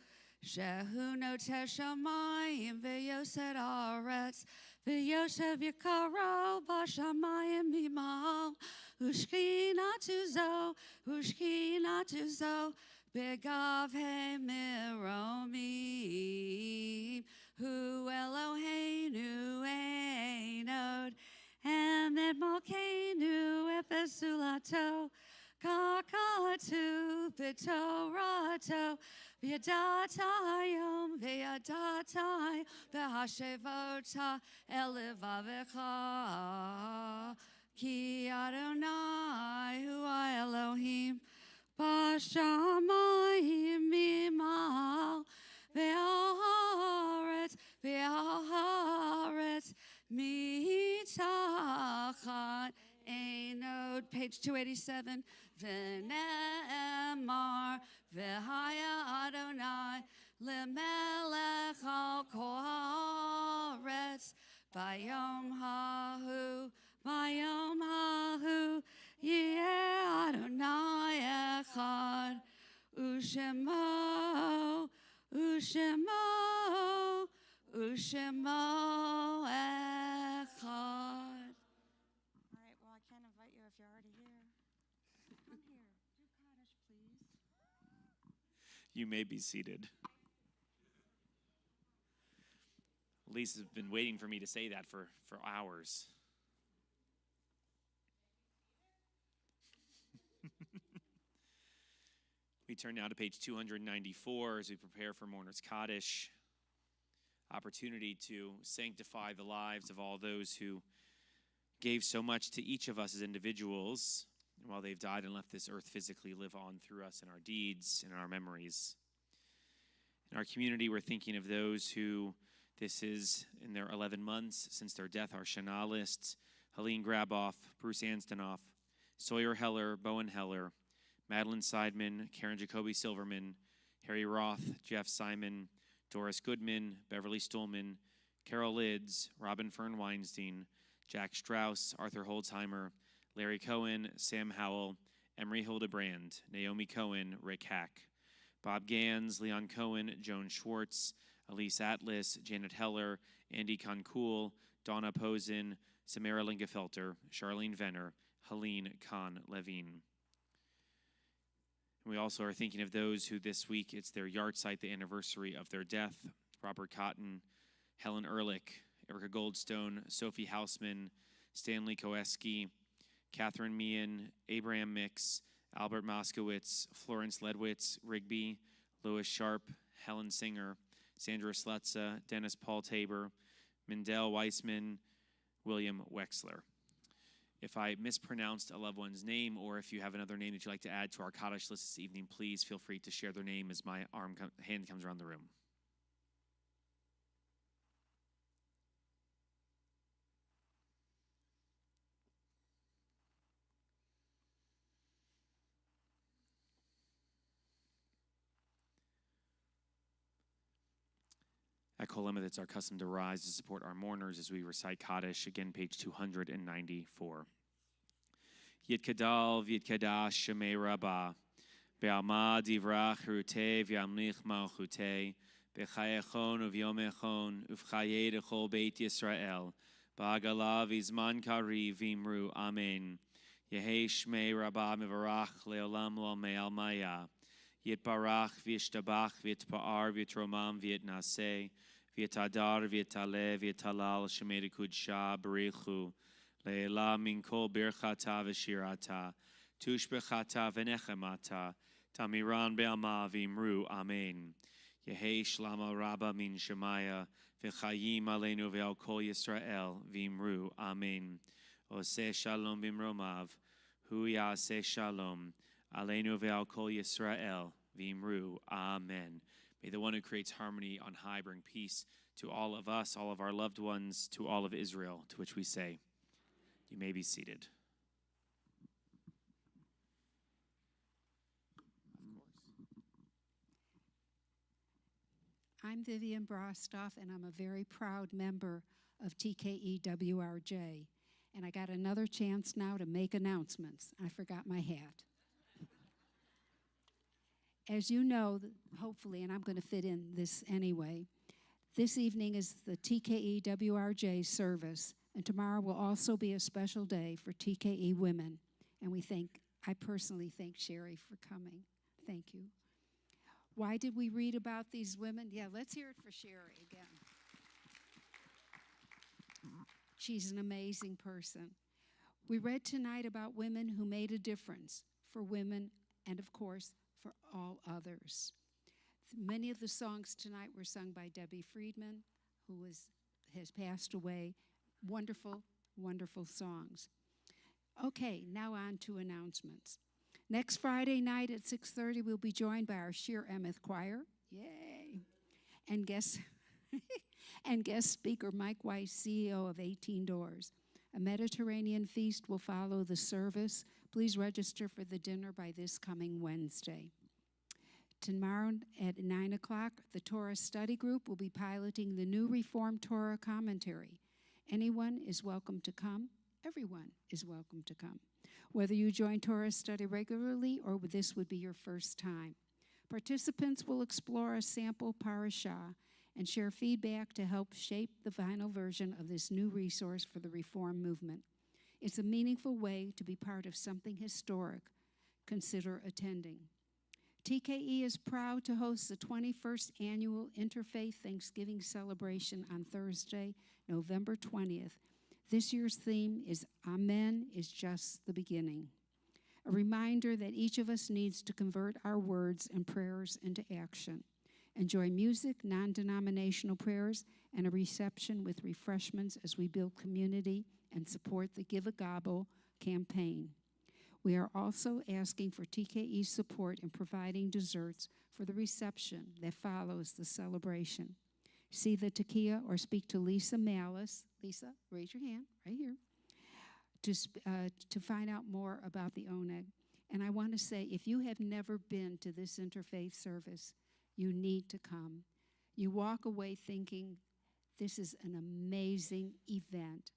shehu noter shamayim v'yosed haaretz v'yoshev yikaro b'shamayim mimal ushkinatu zo begavhei miromim hu Eloheinu einod Emet Malkeinu Epesulato Kakatu B'Torato V'yadatayom V'yadatai V'hashevota Elivavecha Ki Adonai Hu Elohim B'shamayim Mimal V'aharetz Mitachat Einod, page 287. V'ne'emar v'haya Adonai lemelech al kol haaretz bayom hahu yeh Adonai echad ushemo Ushemo echad. All right, well, I can't invite you if you're already here. Come here. Do Kaddish, please. You may be seated. Lisa's been waiting for me to say that for hours. We turn now to page 294 as we prepare for Mourner's Kaddish. Opportunity to sanctify the lives of all those who gave so much to each of us as individuals. And while they've died and left this earth physically, live on through us in our deeds and in our memories. In our community, we're thinking of those who, this is in their 11 months since their death, our Shana list: Helene Graboff, Bruce Anstonoff, Sawyer Heller, Bowen Heller, Madeline Seidman, Karen Jacoby Silverman, Harry Roth, Jeff Simon, Doris Goodman, Beverly Stuhlman, Carol Lids, Robin Fern Weinstein, Jack Strauss, Arthur Holzheimer, Larry Cohen, Sam Howell, Emery Hildebrand, Naomi Cohen, Rick Hack, Bob Gans, Leon Cohen, Joan Schwartz, Elise Atlas, Janet Heller, Andy Concool, Donna Posen, Samara Lingefelter, Charlene Venner, Helene Kahn-Levine. We also are thinking of those who this week, it's their yahrzeit, the anniversary of their death: Robert Cotton, Helen Ehrlich, Erica Goldstone, Sophie Hausman, Stanley Koeski, Catherine Meehan, Abraham Mix, Albert Moskowitz, Florence Ledwitz, Rigby, Louis Sharp, Helen Singer, Sandra Slutza, Dennis Paul Tabor, Mindell Weissman, William Wexler. If I mispronounced a loved one's name, or if you have another name that you'd like to add to our Kaddish list this evening, please feel free to share their name as my hand comes around the room. At Kol Emeth, it's our custom to rise to support our mourners as we recite Kaddish, again, page 294. Yitkadal v'yitkadash shemei rabbah, be'alma divrach rutei v'yamlich malchutei, b'chayechon uv'yomechon, uv'chayei dechol beit Yisrael, ba'agala v'zman kari v'imru, amen. Yehei shmei rabbah mevarach le'olam lo me'almaya, yitbarach v'yishtabach v'yitpa'ar v'yitromam v'yitnaseh, v'yitadar v'yitaleh v'yitalal shemei dekudsha b'richu, Le'ela min kol birchata v'shirata, tushbechata v'nechemata, tamiran be'alma v'imru, amen. Yehi shlama rabba min shemaya, v'chayim aleinu ve'al kol Yisrael, v'imru, amen. Oseh shalom b'imromav, hu ya'aseh shalom, aleinu ve'al kol Yisrael, v'imru, amen. May the one who creates harmony on high bring peace to all of us, all of our loved ones, to all of Israel, to which we say, you may be seated. I'm Vivian Brostoff, and I'm a very proud member of TKE WRJ. And I got another chance now to make announcements. I forgot my hat. As you know, hopefully, and I'm going to fit in this anyway, this evening is the TKE WRJ service. And tomorrow will also be a special day for TKE women. And I personally thank Sherry for coming. Thank you. Why did we read about these women? Yeah, let's hear it for Sherry again. She's an amazing person. We read tonight about women who made a difference for women and, of course, for all others. Many of the songs tonight were sung by Debbie Friedman, who has passed away. Wonderful, wonderful songs. Okay, now on to announcements. Next Friday night at 6:30, we'll be joined by our Shir Emeth Choir. Yay! And guest speaker Mike Weiss, CEO of 18 Doors. A Mediterranean feast will follow the service. Please register for the dinner by this coming Wednesday. Tomorrow at 9 o'clock, the Torah Study Group will be piloting the new Reformed Torah Commentary. Anyone is welcome to come. Everyone is welcome to come. Whether you join Torah study regularly or this would be your first time. Participants will explore a sample parashah and share feedback to help shape the final version of this new resource for the Reform movement. It's a meaningful way to be part of something historic. Consider attending. TKE is proud to host the 21st Annual Interfaith Thanksgiving Celebration on Thursday, November 20th. This year's theme is Amen is just the beginning. A reminder that each of us needs to convert our words and prayers into action. Enjoy music, non-denominational prayers, and a reception with refreshments as we build community and support the Give a Gobble campaign. We are also asking for TKE's support in providing desserts for the reception that follows the celebration. See the Takia or speak to Lisa Malice. Lisa, raise your hand right here to find out more about the ONEG. And I want to say, if you have never been to this interfaith service, you need to come. You walk away thinking, this is an amazing event.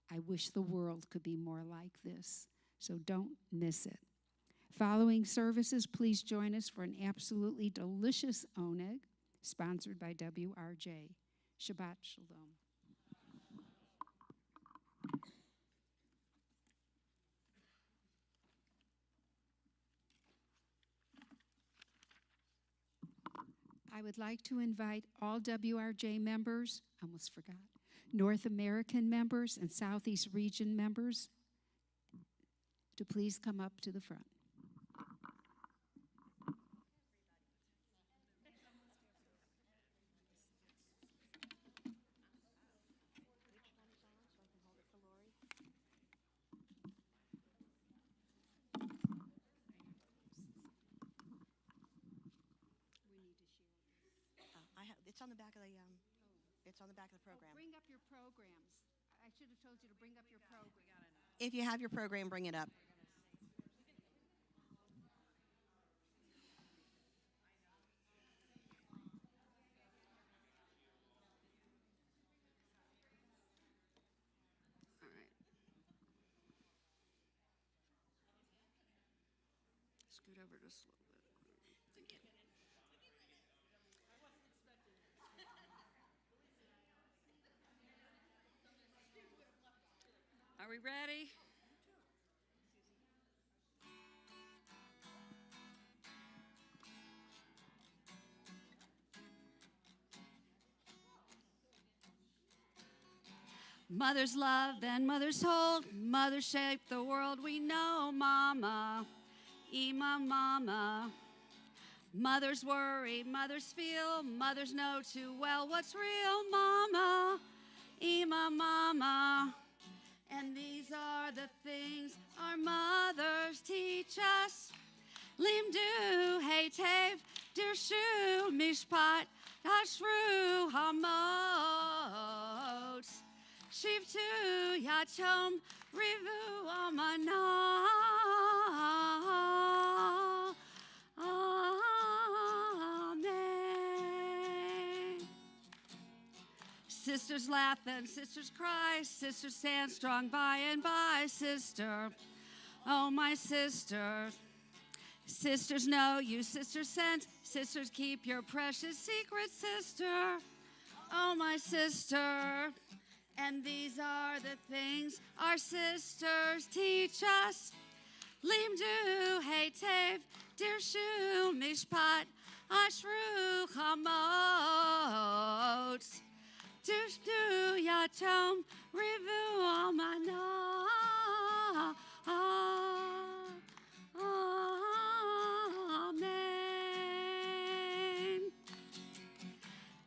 I wish the world could be more like this. So don't miss it. Following services, please join us for an absolutely delicious ONEG sponsored by WRJ. Shabbat Shalom. I would like to invite all WRJ members, almost forgot, North American members and Southeast region members to please come up to the front. It's on the back of the it's on the back of the program. Bring up your programs. I should have told you to bring up your program. If you have your program, bring it up. All right. Scoot over just a little bit. Thank you. Are we ready? Mother's love and mother's hold, mother shaped the world we know, mama, Ima mama. Mothers worry, mothers feel, mothers know too well what's real, mama, Ima mama. And these are the things our mothers teach us. Limdu heitev dirshu mishpat ashru hamot. Shivtu yatom rivu amana. Amen. Sisters laugh and sisters cry. Sisters stand strong by and by. Sister, oh my sister. Sisters know you, sisters sense. Sisters keep your precious secret, sister. Oh my sister. And these are the things our sisters teach us. Limdu heitev dirshu mishpat ashru chamot. Dirshdu yatom rivu amana. Amen.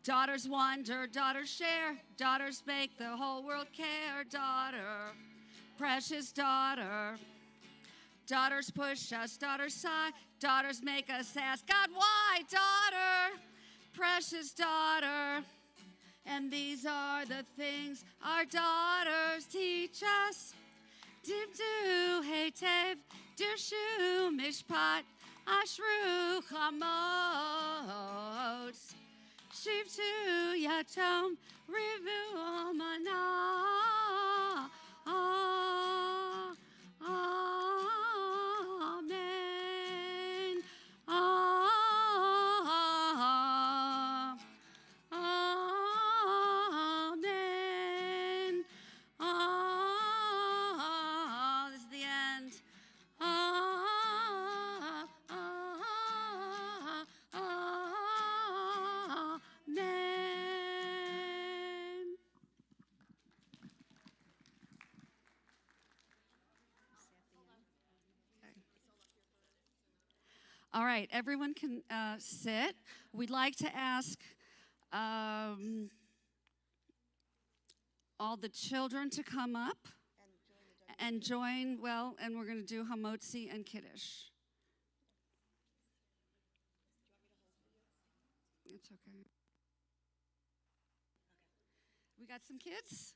Daughters wonder, daughters share, daughters make the whole world care. Daughter, precious daughter. Daughters push us, daughters sigh, daughters make us ask, God, why? Daughter, precious daughter. And these are the things our daughters teach us. Dimdu heitev dirshu mishpat ashru chamot. Shivtu yatom rivu amana. Amen. Amen. This is the end. All right, everyone can sit. We'd like to ask all the children to come up and join, and we're going to do Hamotzi and Kiddush. It's okay. We got some kids?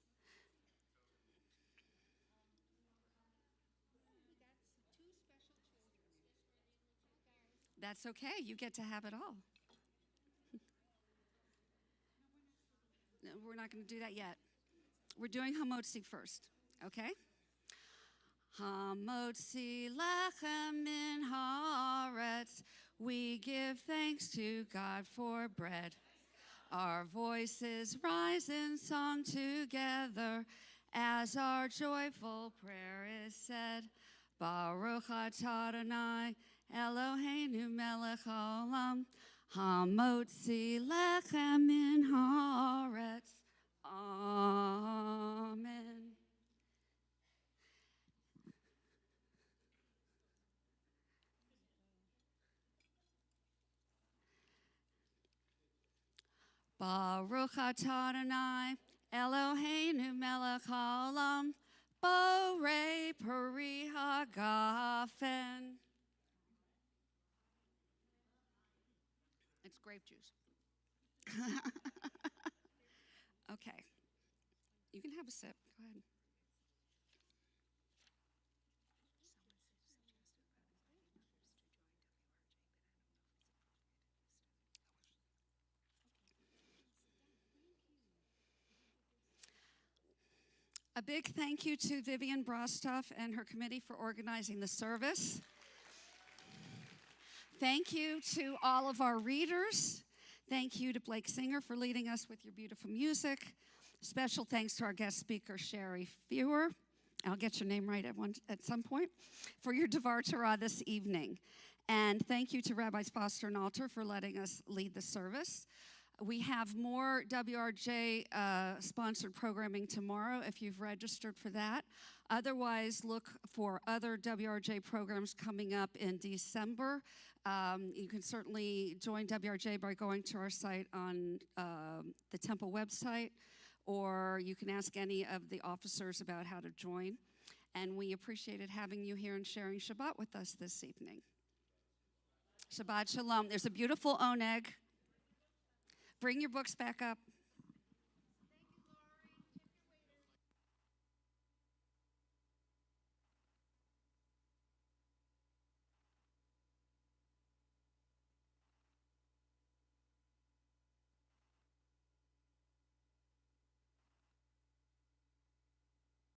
That's okay. You get to have it all. No, we're not going to do that yet. We're doing Hamotzi first, okay? Hamotzi lechem min haaretz. We give thanks to God for bread. Our voices rise in song together as our joyful prayer is said. Baruch atah Adonai Eloheinu melech haolam, hamotzi lechem min haaretz. Amen. Baruch atah Adonai Eloheinu melech haolam, borei peri hagafen. It's grape juice. Okay. You can have a sip. Go ahead. A big thank you to Vivian Brostoff and her committee for organizing the service. Thank you to all of our readers. Thank you to Blake Singer for leading us with your beautiful music. Special thanks to our guest speaker, Sherry Fewer. I'll get your name right at some point, for your Devar Torah this evening. And thank you to Rabbis Foster and Alter for letting us lead the service. We have more WRJ sponsored programming tomorrow if you've registered for that. Otherwise, look for other WRJ programs coming up in December. You can certainly join WRJ by going to our site on the Temple website, or you can ask any of the officers about how to join. And we appreciated having you here and sharing Shabbat with us this evening. Shabbat Shalom. There's a beautiful oneg. Bring your books back up.